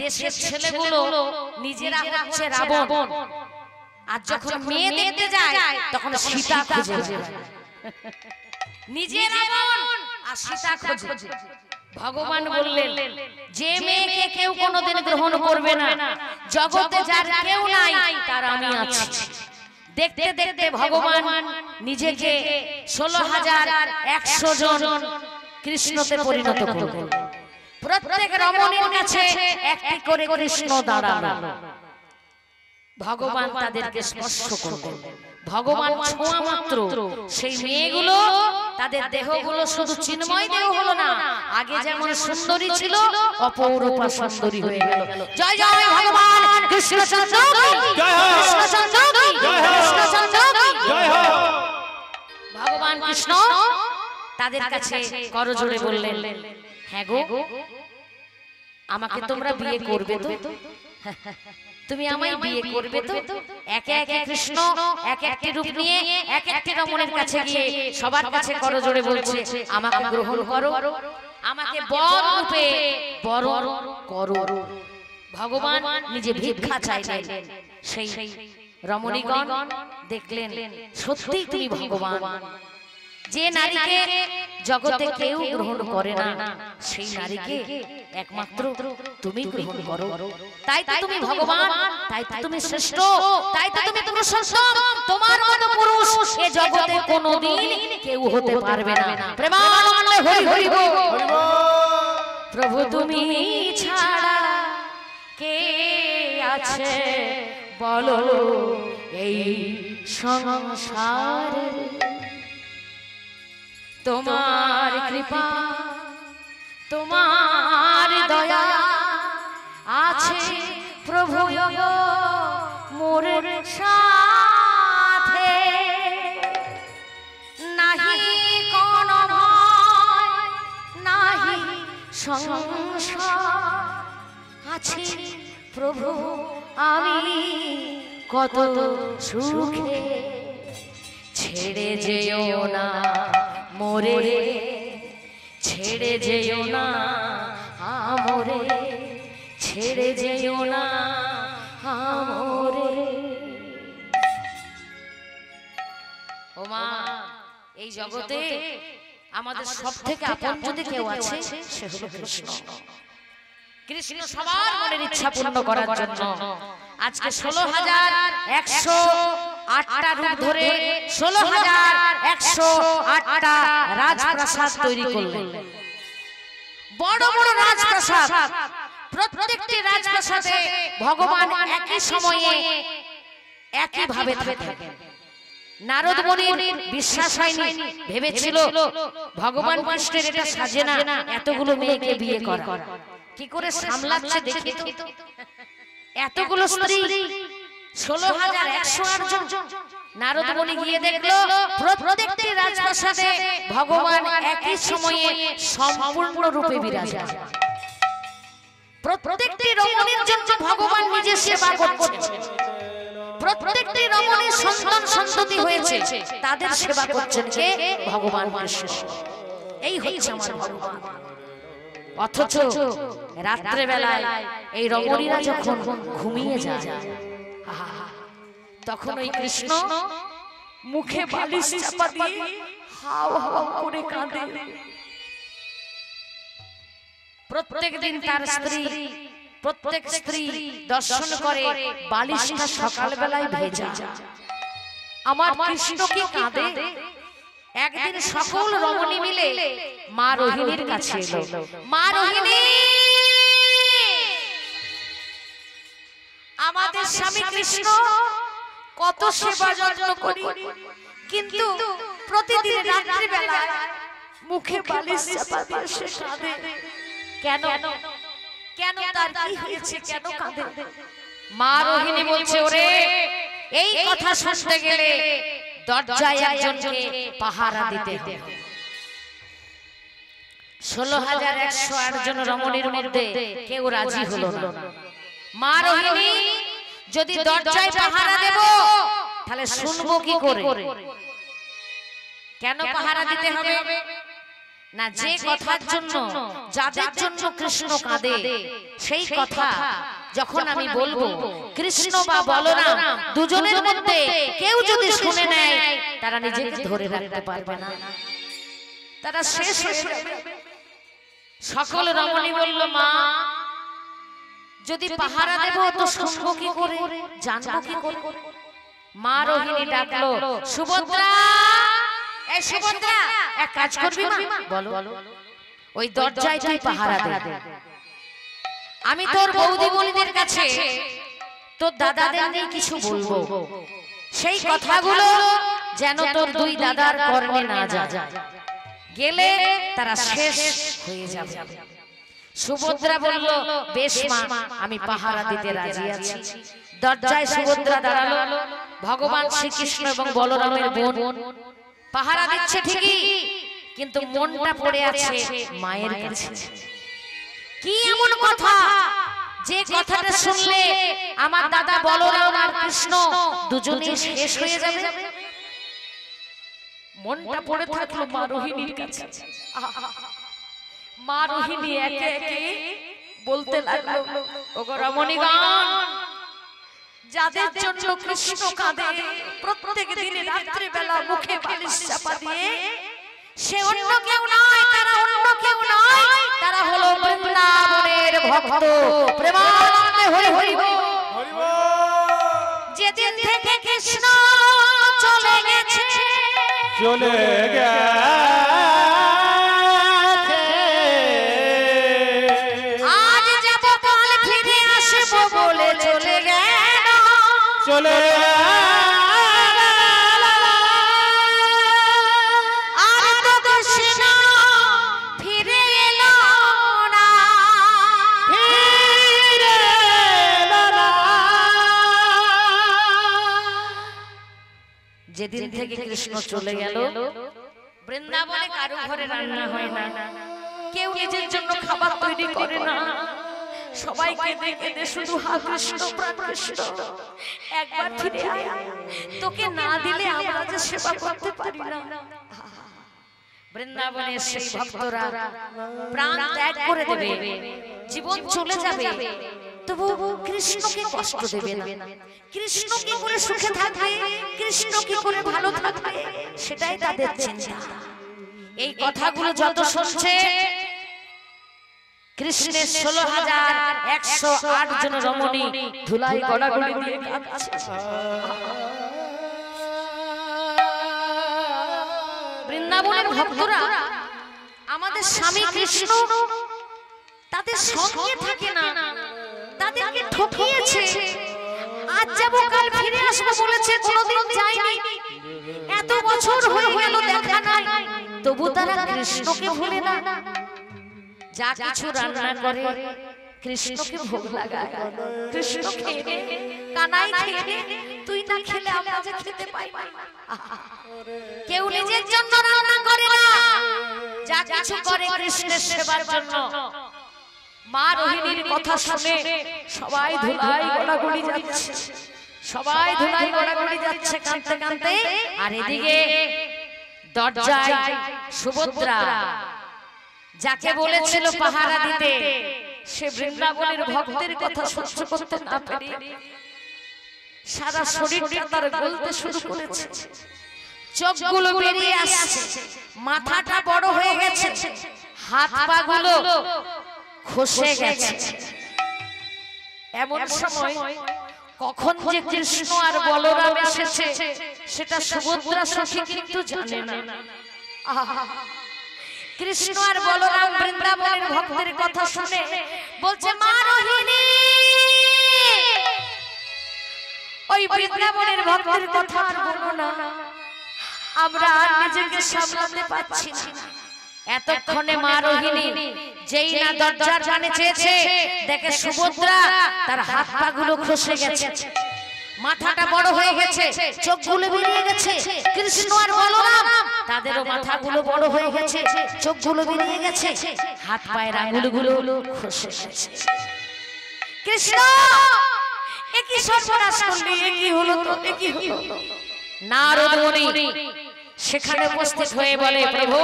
দেশের ছেলেগুলো নিজেরা হচ্ছে রাবণ, আর যখন মেয়ে দেখতে যায় তখন সীতা খুঁজে যায়। নিজে রাবণ আর সীতা খোঁজে। ভগবান বললেন যে মেয়েকে কেউ কোনোদিন গ্রহণ করবে না, জগতে যার কেউ নাই তার আমি আছি। দেখতে দেখতে ভগবান নিজেকে 16,100 জন কৃষ্ণতে পরিণত করলেন। প্রত্যেক রমণীর কাছে একটি করে কৃষ্ণ দাঁড়ালো। ভগবান তাদেরকে স্পর্শ করলেন। ভগবান ছোঁয়া মাত্র সেই মেয়েগুলো তাদের দেহগুলো শুধু চিন্ময় দেহ হলো না, আগে যেমন সুন্দরী ছিল অপরূপা সুন্দরী হয়ে গেল। জয় জয় ভগবান কৃষ্ণচন্দ্র কি জয় হোক। কৃষ্ণচন্দ্র কি জয় হোক। কৃষ্ণচন্দ্র কি জয় হোক। ভগবান কৃষ্ণ তাদের কাছে করজোড়ে বললেন, হ্যাঁ গো, আমাকে তোমরা বিয়ে করবে তো? তুমি আমায় বিয়ে করবে তো? একে একে কৃষ্ণ এক একটি রূপ নিয়ে এক একটি রমণীর কাছে গিয়ে সবার কাছে করজোড়ে বলছে, আমাকে গ্রহণ করো, আমাকে বর রূপে বরণ করো। ভগবান নিজে ভিক্ষা চাইলেন। সেই রমণীগণ দেখলেন সত্যিই তুমি ভগবান। যে নারীকে জগতে কেউ গ্রহণ করে না সেই নারীকে একমাত্র তুমি গ্রহণ করো। তাই তো তুমি ভগবান, তাই তো তুমি শ্রেষ্ঠ, তাই তো তুমি পুরুষোত্তম। তোমার মতো পুরুষ এ জগতে কোনোদিন কেউ হতে পারবে না। প্রেমানন্দে হরি হরি বল। প্রভু তুমি ছাড়া কে আছে বলো এই সংসারে? তোমার কৃপা তোমার দয়া আছে প্রভু মোর সাথে, নাহি কোন ভয় নাহি সংশয় আছে প্রভু আমি কত সুখে। ছেড়ে যেও না মোরে, ছেড়ে যেও না আমরে, ছেড়ে যেও না আমরে। ও মা, এই জগতে আমাদের সব থেকে আপন যদি কেউ আছে সে হলো কৃষ্ণ। কৃষ্ণ সবার মনের ইচ্ছা পূর্ণ করার জন্য আজকে 16,108টা রূপ ধরে 16,108টা রাজপ্রাসাদ তৈরি করলেন। বড় বড় রাজপ্রাসাদ, প্রত্যেকটি রাজপ্রাসাদে ভগবান একই সময়ে একই ভাবে থাকেন। নারদ মুনির বিশ্বাস হয়নি, ভেবেছিল ভগবান কৃষ্ণের এটা সাজে না এতগুলো মেয়েকে বিয়ে করা, কি করে সামলাচ্ছে দেখি তো। এতগুলো স্ত্রী 16,108 জন। নারদ মুনি গিয়ে দেখলো প্রত্যেকটি রাজপ্রাসাদে ভগবান একই সময়ে সম্পূর্ণ রূপে বিরাজমান। প্রত্যেকটি রমণীর জন্য ভগবান নিজে সেবা করছেন। প্রত্যেকটি রমণীর সন্তান সন্ততি হয়েছে, তাদের সেবা করছেন কে? ভগবান কৃষ্ণ। এই হচ্ছে আমার ভগবান। অথচ রাত্রে বেলায় এই রমণীরা যখন ঘুমিয়ে যায় তখন ওই কৃষ্ণ মুখে বালিশ চাপা দিয়ে হাও হাও করে কাঁদে। প্রত্যেক দিন তার স্ত্রী, প্রত্যেক স্ত্রী দর্শন করে বালিশটা সকাল বেলায় ভেজা। আমার কৃষ্ণ কি কাঁদে। একদিন সকল রমণী মিলে মা রোহিণীর কাছে এলো। মা রোহিণী, আমাদের স্বামী কৃষ্ণ কত সেবা যত্ন করি, কিন্তু প্রতিদিন রাত্রি বেলা মুখে বালিশ চাপা দিয়ে সে কাঁদে। কেন কেন তার কি হয়েছে, কেন কাঁদে? মা রোহিণী বলছে, ওরে এই কথা শুনতে গেলে দরজায় একজনকে পাহারা দিতে হবে। 16,108 জন রমণীর মধ্যে কেউ রাজি হলো না। মা রোহিণী, যদি দরজায় পাহারা দেব তাহলে শুনবো কি করে? কেন পাহারা দিতে হবে? না, যে কথার জন্য, যাদের জন্য কৃষ্ণ কাঁদে, সেই কথা যখন আমি বলবো, কৃষ্ণ বা বলরাম দুজনের মধ্যে কেউ যদি শুনে নেয়, তারা নিজেকে ধরে রাখতে পারবে না, তারা শেষ হয়ে যাবে। সকল রমণী বলল, মা যদি পাহারা দেব তো শুনবো কি করে, জানবো কি করে? মা রোহিণী ডাকলো, সুভদ্রা, এই সুভদ্রা, এক কাজ করবি মা, বলো, ওই দরজায় তুই পাহারা দে। আমি তোর বৌদি বলিদের কাছে তোর দাদাদের নিয়ে কিছু বলবো, সেই কথাগুলো যেন তোর দুই দাদার কর্ণে না যায়, গেলে তারা শেষ হয়ে যাবে। সুভদ্রা বলল, বেশ মা, আমি পাহারা দিতে রাজি আছি। দরজায় সুভদ্রা দাঁড়ালো। ভগবান শ্রীকৃষ্ণ এবং বলরামের বোন পাহারা দিচ্ছে ঠিকই, কিন্তু মনটা পড়ে আছে মায়ের কাছে। কি এমন কথা যে কথাটা শুনলে আমার দাদা বলরাম আর কৃষ্ণ দুজনেই শেষ হয়ে যাবে? মনটা পড়ে থাকলো মা রোহিণীর কাছে। মা রোহিণী একে একে বলতে লাগলো, ওগো রমণীগণ, যাদের জন্য কৃষ্ণ কাঁদে প্রত্যেক দিন রাত্রি বেলা মুখে বালিশ চাপা দিয়ে, সে অন্য কেউ নয়, তারা অন্য কেউ নয়, তারা হলো বৃন্দাবনের ভক্ত। প্রেমানন্দে হরি হরি বল। যেদিন থেকে কৃষ্ণ চলে গেছে, চলে আজ যাব কাল ফিরে আসবো বলে চলে গেল, চলে আর তো কৃষ্ণ ফিরে এলো না। যেদিন থেকে কৃষ্ণ চলে গেল, বৃন্দাবনে কারো ঘরে রান্না হয় না, কেউ নিজের জন্য খাবার তৈরি করে না, সবাইকে দেখে শুধু হা কৃষ্ণ, প্রাণ কৃষ্ণ, একবার ফিরে আয়, তোকে না দিলে আমরা যে সেবা করতে পারি না। বৃন্দাবনের সেই ভক্তরা প্রাণ ত্যাগ করে দেবে, জীবন চলে যাবে, তবু কৃষ্ণকে কষ্ট দেবে না। কৃষ্ণ কি করে সুখে থাকবে, কৃষ্ণ কি করে ভালো থাকবে, সেটাই তাদের চিন্তা। এই কথাগুলো যত শুনছে, কৃষ্ণের 16,108 জন রমণী ধুলাই গড়াগড়ি দিয়ে কাঁদছে। বৃন্দাবনের ভক্তরা আমাদের স্বামী কৃষ্ণ তাদের সঙ্গে থাকে না, তাদেরকে ঠকিয়েছে। আজ যাব কাল ফিরে আসবো বলেছে, কোনোদিন যায়নি, এত বছর হয়ে গেল দেখা নাই, তবু তারা কৃষ্ণকে ভুলে না। যা কিছু রান্না করে কৃষ্ণকে ভোগ লাগায়, কৃষ্ণ খেয়ে নে, কানাই খেয়ে নে, তুই না খেলে আমরা যে খেতে পাই না। কেউ নিজের জন্য রান্না করে না, যা কিছু করে কৃষ্ণের সেবার জন্য। মা রোহিণীর কথা শুনে সবাই ধুলাই গড়াগড়ি যাচ্ছে, সবাই ধুলাই গড়াগড়ি যাচ্ছে কাঁদতে কাঁদতে। আর এদিকে দরজায় সুভদ্রা, যাকে বলেছিল পাহারা দিতে, সে বৃন্দাবনের ভক্তের কথা সহ্য করতে না পেরে সারা শরীরটা তার গলতে শুরু করেছে, চোখগুলো বেরিয়ে আসছে, মাথাটা বড় হয়ে গেছে, হাত পা গুলো খসে গেছে। এমন সময় কখন যে কৃষ্ণ আর বলরাম এসেছে সেটা সুভদ্রা সখী কিন্তু জানে না। কৃষ্ণ আর বলরাম বৃন্দাবনের ভক্তের কথা শুনে বলছে, মা রোহিণী ওই বৃন্দাবনের ভক্তের কথা আর বলবো না, আমরা আর নিজেকে সামলাতে পারছি না। এতক্ষণে মা রোহিণী যেই না দরজার কানে চেয়েছে, দেখে সুভদ্রা তার হাত পা গুলো খসে গেছে, মাথাটা বড় হয়ে গেছে, চোখগুলো বেরিয়ে গেছে। কৃষ্ণ আর বলরাম তাদেরও মাথাগুলো বড় হয়ে গেছে, চোখগুলো বেরিয়ে গেছে, হাত পায়ের আঙুলগুলো খসে গেছে। কৃষ্ণ এ কি সর্বনাশ করলি, এ কি হলো তো, এ কি হলো? নারদ মুনি সেখানে উপস্থিত হয়ে বলে, প্রভু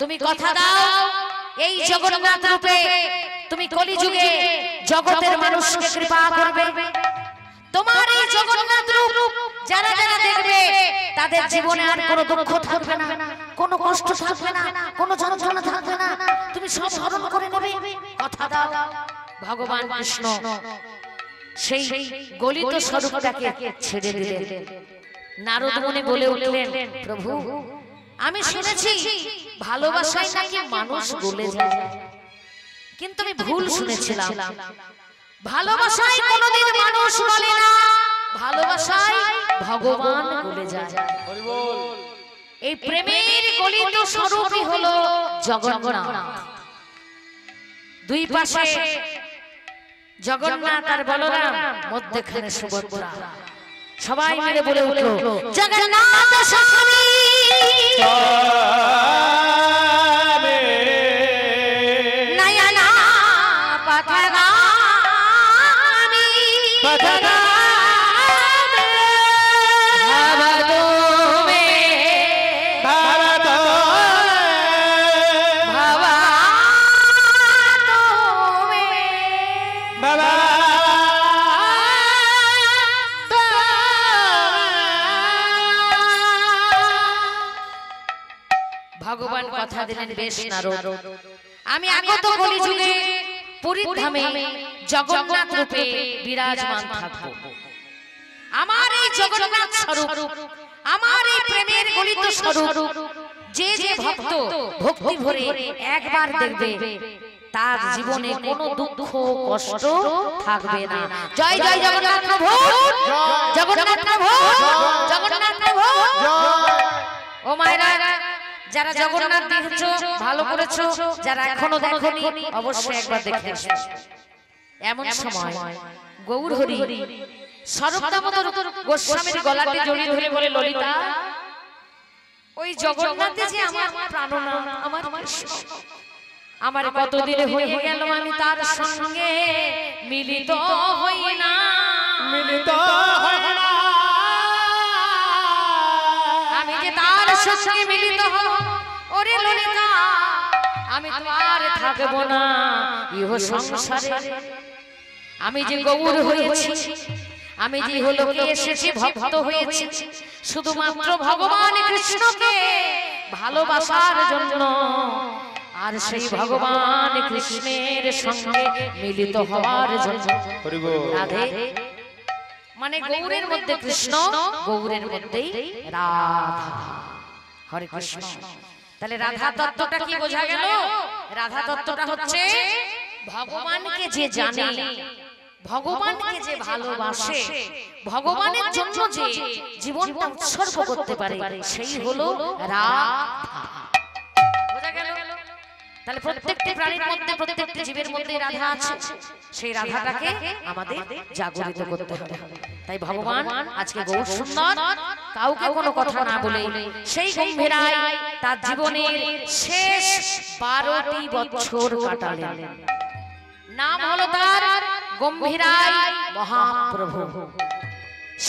তুমি কথা দাও, এই জগন্নাথ রূপে তুমি কলিযুগে জগতের মানুষকে কৃপা করবে। তোমার এই জগন্নাথ রূপ যারা যারা দেখবে তাদের জীবনে আর কোনো দুঃখ থাকবে না, কোনো কষ্ট থাকবে না, কোনো যন্ত্রণা থাকবে না, তুমি সব স্মরণ করে নেবে। কথা দাও। ভগবান কৃষ্ণ সেই গলিত স্বরূপটাকে ছেড়ে দিলেন। নারদ মুনি বলে উঠলেন, প্রভু আমি শুনেছি ভালোবাসায় নাকি মানুষ গলে যায়, কিন্তু আমি ভুল শুনেছিলাম। ভালোবাসায় কোনোদিন মানুষ গলে না, ভালোবাসায় ভগবান গলে যায়। এই প্রেমের গলিত স্বরূপই হলো জগন্নাথ। দুই পাশে জগন্নাথ আর বলরাম, মধ্যখানে সুভদ্রা। সবাই মিলে বলে উঠলো, জগন্নাথ স্বামী নয়না পথগামী ভবতো মে ভবতো মে ভগবান কথা দিলেন, বেশ নারদ আমি আগত কলিযুগে পুরীর ধামে জগন্নাথ রূপে বিরাজমান থাকব। আমার এই জগন্নাথ স্বরূপ, আমার এই প্রেমের গলিত স্বরূপ যে যে ভক্ত ভক্তি ভরে একবার দেখবে তার জীবনে কোনো দুঃখ কষ্ট থাকবে না। জয় জয় জগন্নাথ প্রভু, জগন্নাথ প্রভু, জগন্নাথ প্রভু। ও মায়েরা, যারা জগন্নাথ দেখেছো ভালো করেছো, যারা এখনো দেখোনি অবশ্যই একবার দেখে আসো। এমন সময় গৌর হরি সর্বদামোদর গোস্বামীর গলাতে জড়িয়ে ধরে বলে, ললিতা ওই জগন্নাথে যে আমার প্রাণনাথ, আমার কৃষ্ণ, আমার কতদিন হয়ে গেল আমি তার সঙ্গে মিলিত হই না, মিলিত হই না। আমি যে তার সঙ্গে মিলিত হব, ওরে ললিতা আমি তো আর থাকব না ইহ সংসারে। আমি যে গৌর হয়েছি, আমি যে হলোকে এসেছি, ভক্ত হয়েছি শুধুমাত্র ভগবান কৃষ্ণকে ভালোবাসার জন্য, আর সেই ভগবান কৃষ্ণের সঙ্গে মিলিত হওয়ার জন্য। রাধে মানে গৌরের মধ্যে কৃষ্ণ, গৌরের মধ্যেই রাধা। হরে কৃষ্ণ। তাহলে রাধা তত্ত্বটা কি বোঝা গেল? রাধা তত্ত্বটা হচ্ছে ভগবানকে যে জানে, ভগবানকে যে ভালোবাসে, ভগবানের জন্য যে জীবনটা উৎসর্গ করতে পারে, সেই হলো রাধা। বোঝা গেল? তাহলে প্রত্যেকটি প্রাণীর মধ্যে, প্রত্যেকটি জীবের মধ্যে রাধা আছে। সেই রাধাটাকে আমাদের জাগরিত করতে হবে। তাই ভগবান আজকে গৌর সুন্দর কাউকে কোনো কথা না বলে সেই গম্ভীরায় তার জীবনের শেষ 12টি বছর কাটালেন। নাম হলো তার গম্ভীরায় মহাপ্রভু।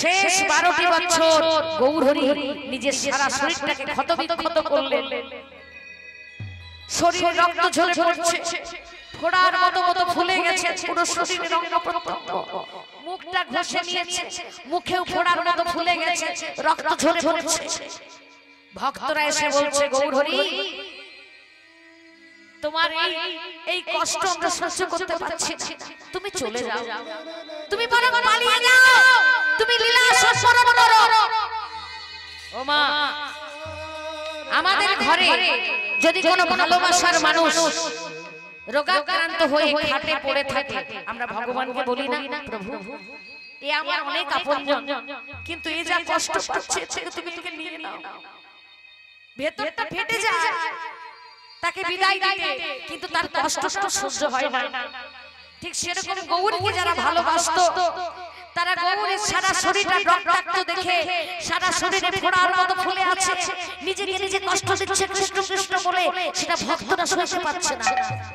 শেষ 12টি বছর গৌর হরি নিজের সারা শরীরটাকে ক্ষতবিক্ষত করলেন। শরীরে রক্ত ঝরে পড়ছে, ফোড়ার মতো ফুলে গেছে পুরো শরীরের অঙ্গ প্রত্যঙ্গ। মুখটা ঘষে নিয়েছে, মুখেও ফোড়ার মতো ফুলে গেছে, রক্ত ঝরে পড়ছে। ভক্তরা এসে বলছে, গৌর হরি তোমার এই কষ্ট আমরা সহ্য করতে পারছি না, তুমি চলে যাও, তুমি বরং পালিয়ে যাও, তুমি লীলা স্মরণ করো। ও মা, আমাদের ঘরে যদি কোনো ভালোবাসার মানুষ রোগাক্রান্ত হয়ে খাটে পড়ে থাকে, আমরা ভগবানকে বলি না, প্রভু এ আমার অনেক আপনজন, কিন্তু এ যা কষ্ট পাচ্ছে তুমি একে নিয়ে নাও। ভেতরটা ফেটে যায় তাকে বিদায় দিতে, কিন্তু তার কষ্টটা সহ্য হয় না। ঠিক সেরকম গৌরকে যারা ভালোবাসতো তারা গৌরের সারা শরীরটা রক্তাক্ত দেখে, সারা শরীরে ফোড়ার মতো ফুলে আছে, নিজেকে নিজে কষ্ট দিচ্ছে কৃষ্ণ কৃষ্ণ বলে, সেটা ভক্তরা সহ্য পাচ্ছে না।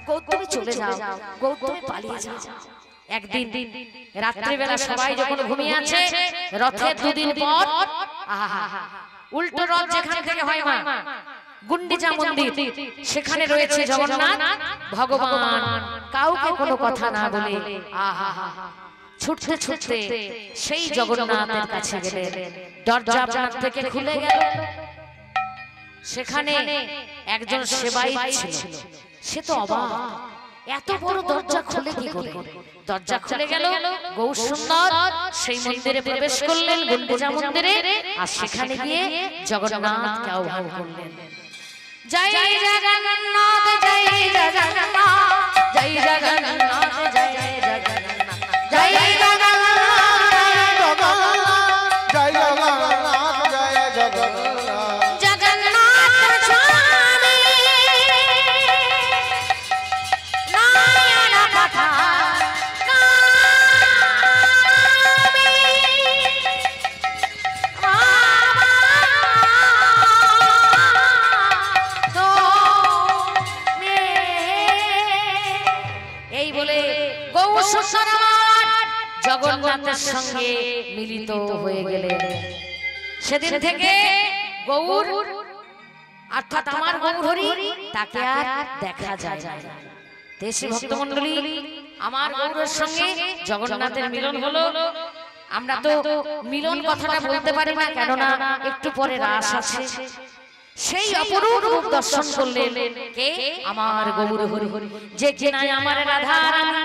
গৌর তুমি চলে যাও, গৌর তুমি পালিয়ে যাও। একদিন রাত্রিবেলা সবাই যখন ঘুমিয়ে আছে, রথের দুদিন পর উল্টো রথ যেখান থেকে হয় মা গুন্ডিচা মন্দির, সেখানে রয়েছে জগন্নাথ ভগবান। কাউকে কোনো কথা না বলে ছুটতে ছুটতে সেই জগন্নাথের কাছে গেলেন। দরজা আপনার থেকে খুলে গেল, সেখানে একজন সেবাই ছিল। সে তো অবাক, এত বড় দরজা খুলে কি করে? দরজা খুলে গেল, গৌর সুন্দর সেই মন্দিরে প্রবেশ করলেন, গুন্ডিচা মন্দিরে। আর সেখানে গিয়ে জগন্নাথকে আহ্বান করলেন, জয় জগন্নাথ জয় জগন্নাথ জয় জগন্নাথ জয় জগন্নাথ জয় জগন্নাথ জয় জগন্নাথ জয় জগন্নাথ জগন্নাথ স্বামী নয়ন পথা জগন্নাথের সঙ্গে মিলিত হয়ে গেলেন। সেদিন থেকে গৌর অর্থাৎ আমার গৌরহরি তাকে আর দেখা যায় না। দেশি ভক্তমণ্ডলী, আমার গৌরের সঙ্গে জগন্নাথের মিলন হলো। আমরা তো মিলন কথাটা বলতে পারি না, কেননা একটু পরে রাস আছে। সেই অপরূপ রূপ দর্শন করলেন কে? আমার গৌরহরি, যে কিনা আমার রাধা রানী।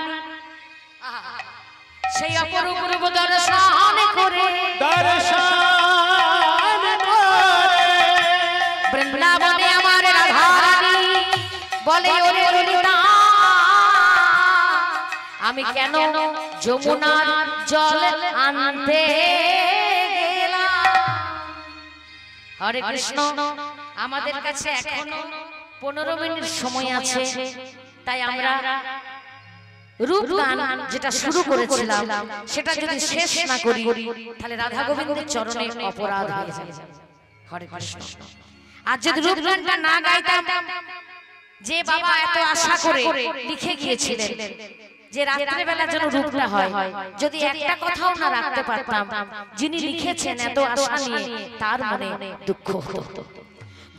সেই অপরূপ রূপ দর্শন করে বৃন্দাবনে আমার রাধা রানী বলে, ওরে ললিতা আমি কেন যমুনার জল আনতে গেলাম। হরে কৃষ্ণ, আমাদের কাছে এখনো 15 মিনিট সময় আছে, তাই আমরা রূপ গান যেটা শুরু করেছিলাম সেটা যদি শেষ না করি তাহলে রাধা গোবিন্দের চরণে অপরাধ হয়ে যাবে। হরে কৃষ্ণ। আর যদি রূপ গানটা না গাইতাম, যে বাবা এত আশা করে লিখে গিয়েছিলেন যে রাত্রে বেলা যেন রূপটা হয়, যদি একটা কথাও না রাখতে পারতাম, যিনি লিখেছেন এত আশা নিয়ে, তার মনে দুঃখ হতো।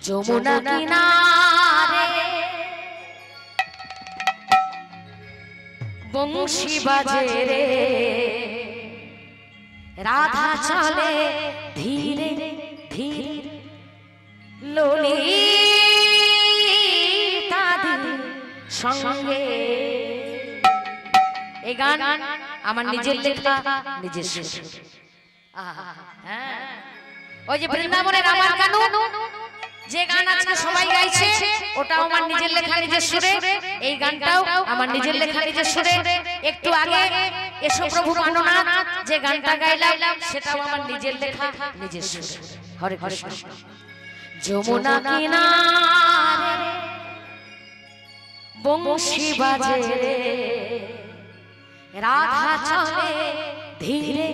যমুনা কিনারে বংশী বাজে রে, রাধা চলে ধীরে ধীরে, ললিতাদির সঙ্গে। এই গান আমার নিজের লেখা, নিজের সুর। ওই যে বৃন্দাবনের আমার কানু যে গান আজকে সবাই গাইছে, ওটাও আমার নিজের লেখা, নিজের সুরে। এই গানটাও আমার নিজের লেখা, নিজের সুরে। একটু আগে এসো প্রভু মাননাথ যে গানটা গাইলাম, সেটাও আমার নিজের লেখা, নিজের সুরে। হরে কৃষ্ণ। যমুনা কিনারে বংশী বাজে রে, রাধা চলে ধীরে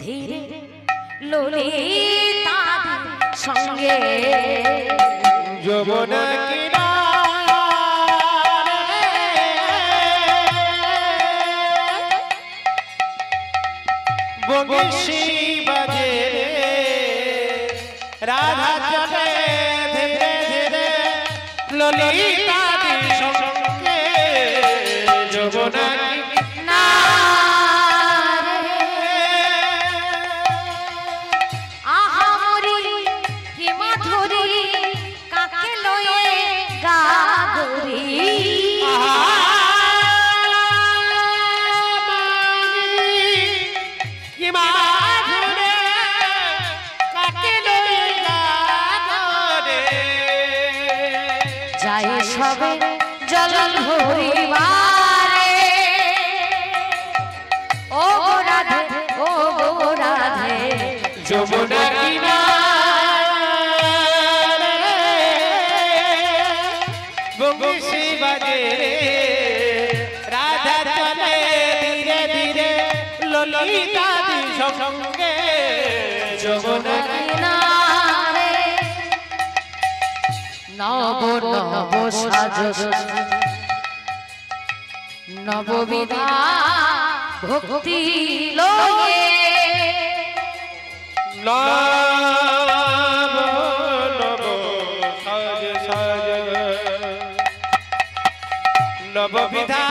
ধীরে, ললিতাদির সঙ্গে। যমুনা কিনারে বংশী বাজে রে, রাধা চলে ধীরে ধীরে, ললিতাদির সঙ্গে। যমুনা সবে জল ভরিবারে সঙ্গে যমুনা কিনারে নব নব সাজ নববিধা ভক্তি লয়ে নব নব সাজ সাজ নববিধা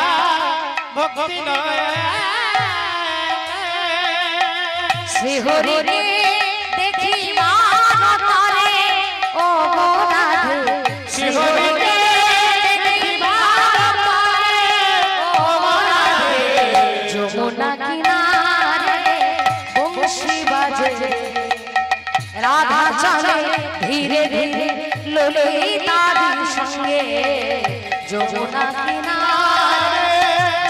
ভক্তি লয়ে শ্রী হরিরে দেখিবার তরে ও গোনাথ শ্রী হরিরে দেখিবার তরে ও গোনাথ যমুনা কিনারে বংশী বাজে রাধা চলে ধীরে ধীরে ললিতার সঙ্গে যমুনা কিনারে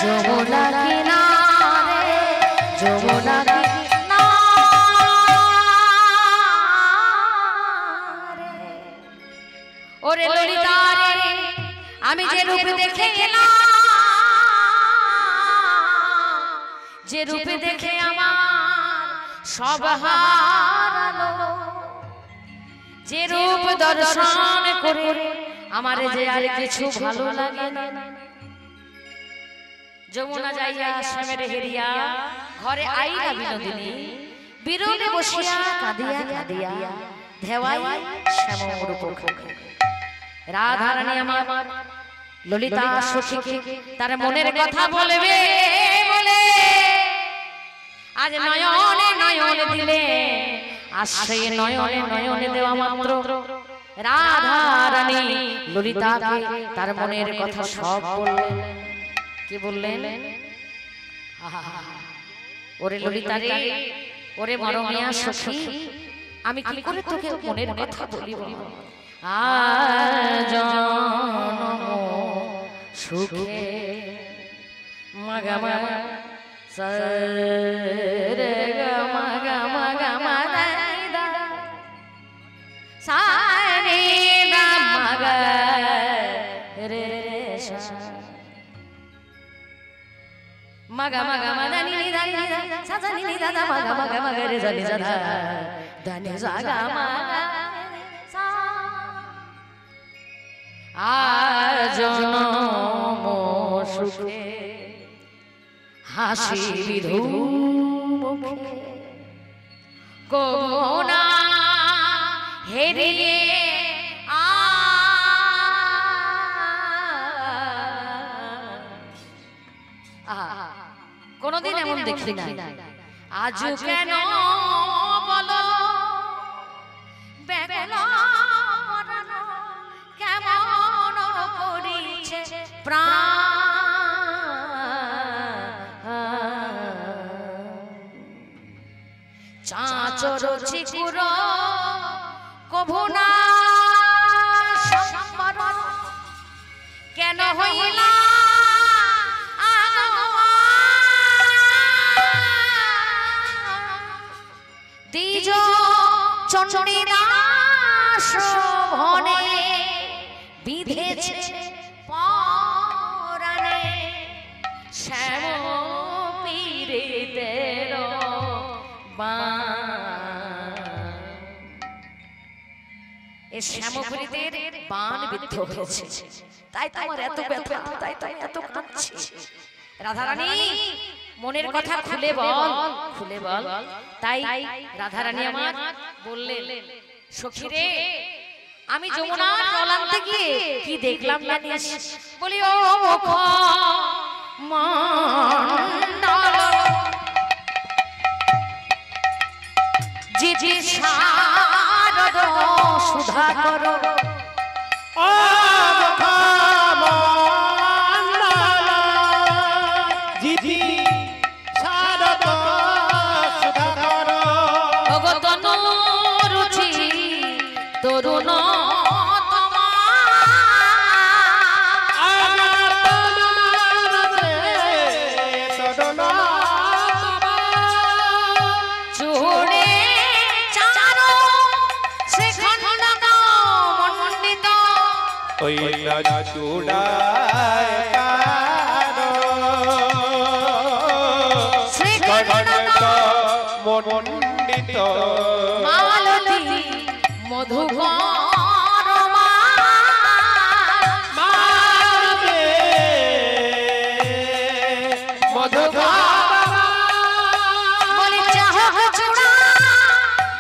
যমুনা কিনারে যমুনা ওরে ললিতারে আমি যে রূপে দেখে গেলাম যে রূপে দেখে আমার সব হারালো যে রূপ দর্শন করে আমার যে আর কিছু ভালো লাগে না যমুনা যাইয়া শ্যামের হেরিয়া ঘরে আইলা বিনোদিনী বিরলে বসিয়া কাঁদিয়া কাঁদিয়া ধেওয়াই শ্যাম রূপ রাধা রানী আমার ললিতা সখীকে তার মনের কথা বলবে বলে আজ নয়নে নয়নে দিলে আশ্রয়ে নয়নে নয়নে দেওয়া মাত্র রাধা রানী ললিতাকে তার মনের কথা সব বললেন কি বললেন ওরে ললিতা রে ওরে মরমিয়া সখী আমি কি করে তোকে মনের কথা বলিব আজ সুখে মগা মগা সরে মগা মগা মগা সারে মগা রে মগা মগা মগা নি নি নি সা সা নি নি দা দা মগা মগা মগা রে জা নি জা ধা ধা নি সা গা মগা সা আজ জনম সুখে হাসি বিধু মুখে কোনা হেরিয়ে কোনদিন এমন দেখি না আজ কেন বলো বেগলা পরানো কেমন করিছে প্রাণ চাচর চিকুর কভুনা সম্বর কেন হইলা দ্বিজ চণ্ডীদাস ভনে বিধেছে পরাণে শ্যাম পীড়িতের এই শ্যামপুরীদের বাণ বিদ্ধ হয়েছে তাই তোমার এত ব্যথা তাই তাই এত কাঁদছি রাধারানী মনের কথা খুলে বল তাই রাধারানী আমার বললেন সখী রে আমি যমুনার জল আনতে গিয়ে কি দেখলাম না বলি ও মুখ মন্ডল জি জি শারদ সুধা করো ও মুখ মন্ডল জিজি শারদ সুধা করো ওগো তনু রুচি তরুণ চূড়ায় কারো শ্রীকণ্ঠ মন মণ্ডিত মালতী মধুকর মালতে মধুকর বলি চাহক চূড়া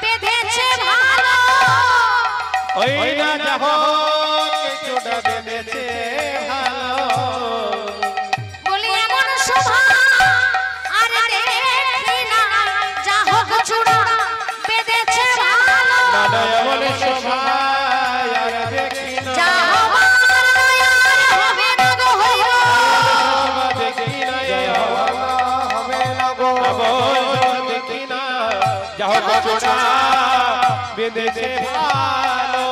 বেঁধেছে ভালো ওই না যাহকে চূড়া বেঁধেছে ভালো বলি এমন শোভা আর দেখি না চাহক চূড়া বেঁধেছে ভালো দাদা এমন শোভা আর দেখি না যা হবার দয়ার হবে না গো হইল দেখি না হবে না গো দেখি না যাহকে চূড়া বেঁধেছে ভালো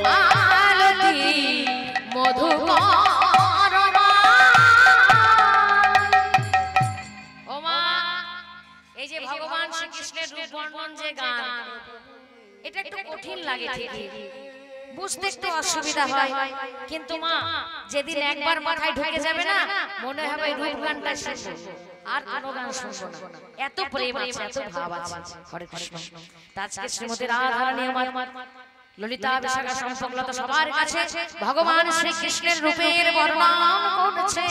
মালতী মধুকর ও মা এই যে ভগবান শ্রীকৃষ্ণের রূপ বর্ণন যে গান এটা একটু কঠিন লাগে ঠিকই বুঝতে একটু অসুবিধা হয় কিন্তু মা যেদিন একবার মাথায় ঢুকে যাবে না মনে হবে এই রূপ গানটা শেষ আর কোনো গান শুনবো না এত প্রেম আছে এত ভাব আছে হরে কৃষ্ণ আজকে শ্রীমতী রাধারানী আমার ললিতা বিশাখা সম্পর্কলতা সবার কাছে ভগবান শ্রীকৃষ্ণের রূপের বর্ণন করছে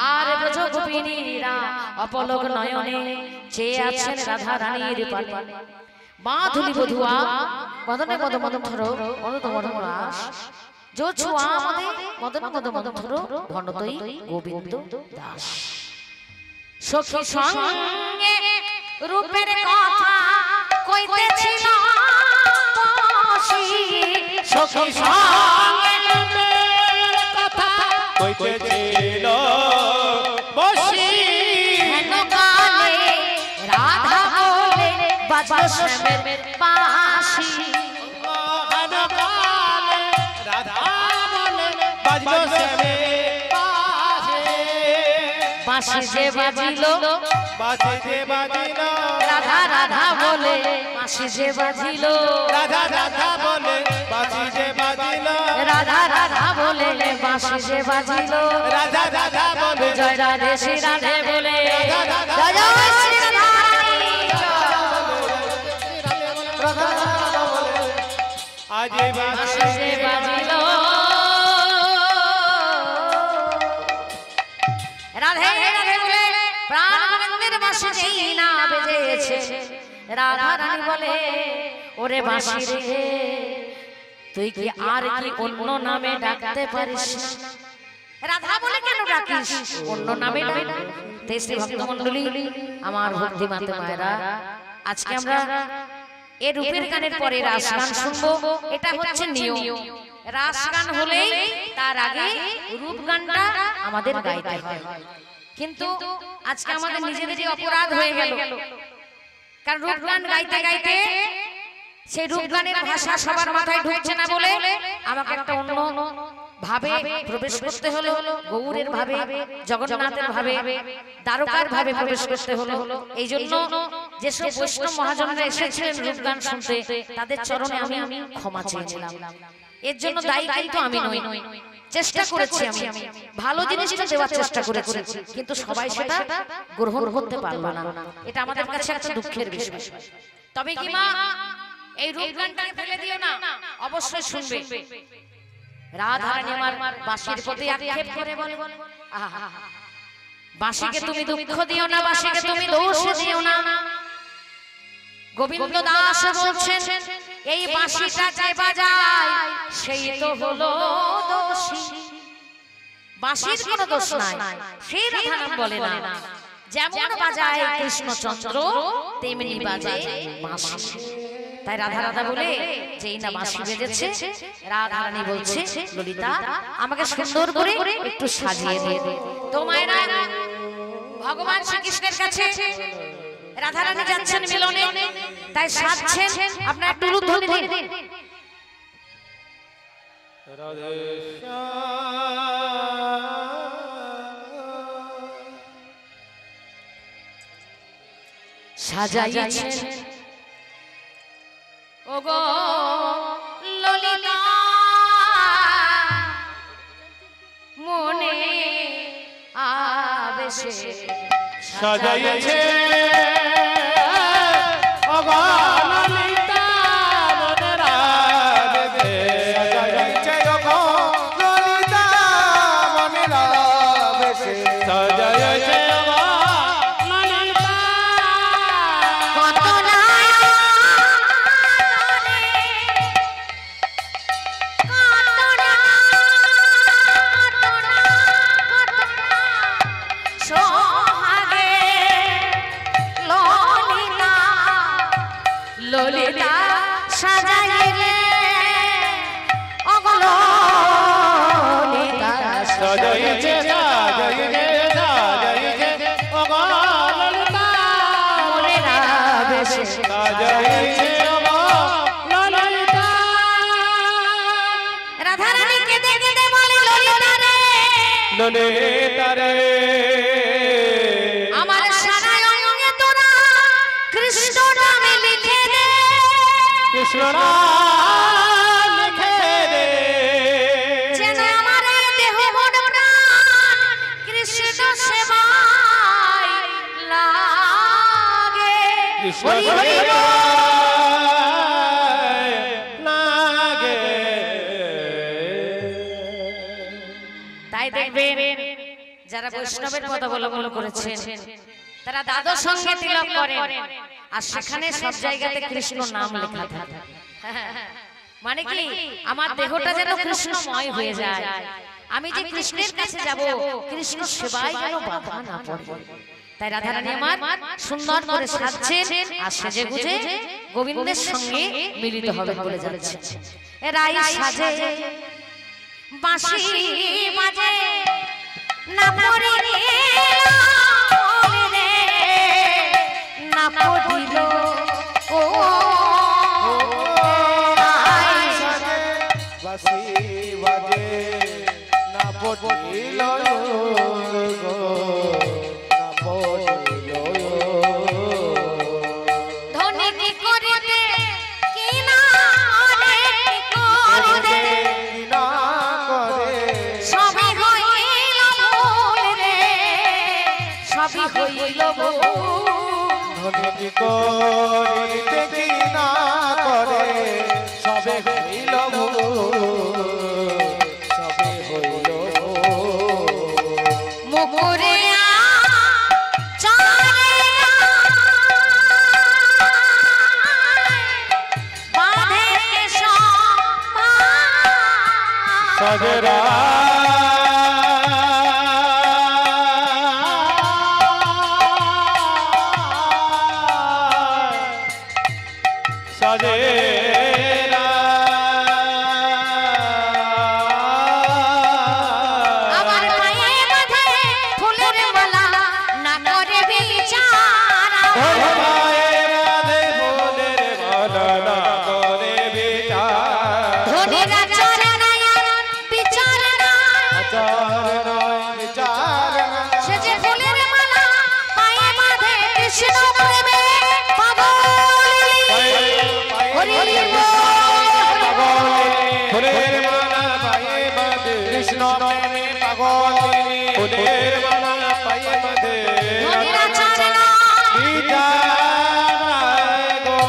আর ব্রজ গোপিনীরা অপলক নয়নে চেয়ে আছেন রাধা রানীর পানে মাধুরী বধুয়া মদনে মদ মদনধর অনুত মধুরাস जो छुआ मदे मदन मद मदनধর ঘনতই গোবিন্দ দাস সখী সঙ্গে রূপের কথা কইতেছিল বসি সখী সঙ্গে রূপের কথা কইতেছিল বসি হেন কালে রাধা বলে বাজলো শ্যামের বাঁশি রাধা বলে বাজলো শ্যামে বাঁশি যে বাজিলো বাজে যে বাজিলো রাধা রাধা বলে বাঁশি যে বাজিলো রাধা রাধা বলে বাজি যে বাজিলো রাধা রাধা বলে বাঁশি যে বাজিলো রাধা রাধা বলে জয় রাধে শ্রী রাধে বলে জয় জয় শ্রী রাধা আজ বাঁশি যে বাজিলো রাধে রাধে বলে প্রাণ গোবিন্দের বাঁশি যেই না বেজেছে রাধা রানী বলে ওরে বাঁশি রে তুই কি আর কি অন্য নামে ডাকতে পারিস না রাধা বলে কেন ডাকিস অন্য নামে ডাক তেসি ভক্ত মণ্ডলী আমার ভক্তি মাতে মায়েরা আজকে আমরা এই রূপের গানের পরে রাস গান শুনবো এটা হচ্ছে নিয়ম রাস গান হলেই তার আগে রূপ গানটা আমাদের গাইতে হয় কিন্তু আজকে আমাদের নিজেদেরই অপরাধ হয়ে গেল কারণ রূপ গান গাইতে গাইতে সেই রূপ গানের ভাষা সবার মাথায় ঢুকছে না বলে আমাকে একটা অন্য ভাবে প্রবেশ করতে হলো গৌরের ভাবে জগন্নাথের ভাবে দ্বারকার ভাবে প্রবেশ করতে হলো এই জন্য যেসব বৈষ্ণব মহাজনরা এসেছিলেন রূপ গান শুনতে তাদের চরণে আমি ক্ষমা চেয়েছিলাম এর জন্য দায়ী কিন্তু আমি নই চেষ্টা করেছি আমি ভালো জিনিসটা দেওয়ার চেষ্টা করেছি কিন্তু সবাই সেটা গ্রহণ করতে পারলো না এটা আমাদের কাছে একটা দুঃখের বিষয় তবে কি মা এই রূপ গানটাকে ফেলে দিও না অবশ্যই শুনবে রাধা রানী আমার বাঁশির প্রতি আক্ষেপ করে বলে আহা বাঁশিকে তুমি দুঃখ দিও না বাঁশিকে তুমি দোষ দিও না গোবিন্দ দাস বলছেন এই বাঁশিটা যে বাজায় সেই তো হলো দোষী বাঁশির কোনো দোষ নাই সেই রাধা নাম বলে না যেমন বাজায় কৃষ্ণচন্দ্র তেমনি বাজায় বাঁশি তাই রাধা রাধা বলে যেই না বাঁশি বেজেছে রাধা রানী বলছে ললিতা আমাকে সুন্দর করে একটু সাজিয়ে দে তো মায়েরা ভগবান শ্রীকৃষ্ণের কাছে রাধা রানী যাচ্ছেন মিলনে তাই সাজছেন আপনারা একটু উলুধ্বনি দিন রাধে সাজাইছেন ওগো ললিতা মনে আবেশে সাজাইছে সাজাইছে সাজাইছে সাজাইছে ও গো ললিতা মনেরা বেশে সাজাইছে ও গো ললিতা রাধা রানী কেঁদে কেঁদে বলে ললিতা রে ললিতা রে আমার সারা অঙ্গে তোরা কৃষ্ণ নামে লিখে দে কৃষ্ণ নাম লিখে দে যেন আমার দেহ মন প্রাণ কৃষ্ণ সেবায় লাগে কৃষ্ণ হরি হরি লাগে তাই দেখবেন যারা বৈষ্ণবের পদ অবলম্বন করেছেন তারা দাদর সঙ্গে তিলক করেন আর সেখানে সব জায়গাতে কৃষ্ণ নাম লেখা থাকে মানে কি আমার দেহটা যেন কৃষ্ণময় হয়ে যায় আমি যে কৃষ্ণের কাছে যাব কৃষ্ণ সেবায় যেন বাধা না পড়ে তাই রাধা রানী আমার সুন্দর করে সাজছেন আর সেজে গুজে গোবিন্দের সঙ্গে মিলিত হবে বলে যাচ্ছে রাই সাজে বাঁশি বাজে না পড়িলে রে না পড়িল ও রাই সাজে বাসি বাজে না পড়িল গো না পড়িল ধনী কি করিতে কি না রে কি করিতে না করে সবই হইল ভুল রে সবই হইল ভুল ধনী করিতে কি না করে সবে হইল সবে হইল মুকুরে চারে বাঁধে সজরা সজরা আমার পায়ে বাঁধে ফুলের মালা না করে বিচার ধর্মায় রাধে ভোলের মালা না করে বিচার ধনীরা চলে না বিচার না আচার নয় বিচার সে যে ফুলের মালা পায়ে বাঁধে কৃষ্ণ প্রেমে পাগল হরি ফুলের মালা পায়ে বাঁধে কৃষ্ণ প্রেমে পাগল ফুলের মালা পায়ে বাঁধে ধনীরা চলে না বিচার গো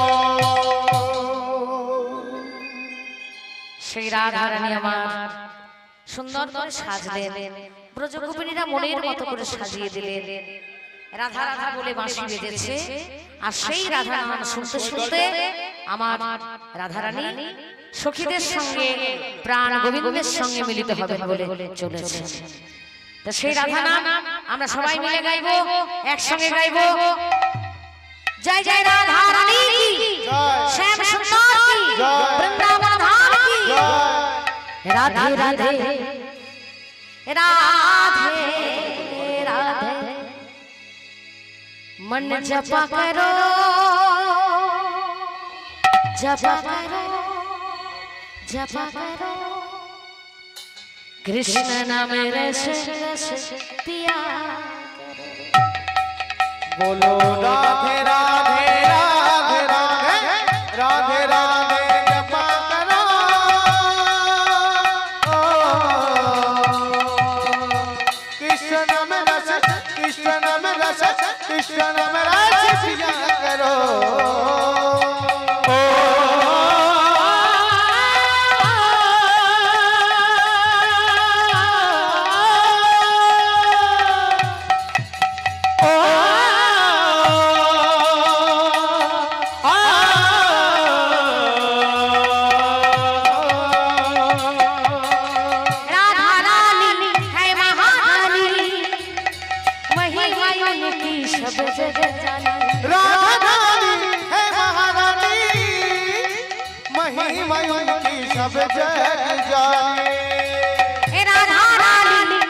সেই রাধা রানী আমার সুন্দর করে সাজলেন ব্রজগোপিনীরা মনের মতো করে সাজিয়ে দিলেন রাধা রাধা বলে বাঁশি বেজেছে আর সেই রাধা নাম শুনতে শুনতে আমার রাধা রানী সখীদের সঙ্গে প্রাণ গোবিন্দের সঙ্গে মিলিত হবে বলে চলেছে তো সেই রাধা নাম আমরা সবাই মিলে গাইবো একসঙ্গে গাইবো জয় জয় রাধা রানী কি শ্যাম সুন্দর কি বৃন্দাবন ধাম কি রাধে রাধে राधे राधे मन जपा करो जपा करो जपा करो कृष्ण नाम रस रस पिया बोलो राधे राधे राधे राधे राधे राधे जपा करो कृष्ण नाम रस कृष्ण नाम रस कृष्ण नाम रस पिया करो राधा रानी है महारानी महिमा उनकी सब जगह जानी राधा रानी है महारानी महिमा उनकी सब जग जाने राधा रानी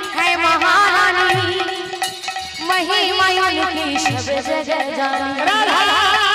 महिमा उनकी सब जगह जानी।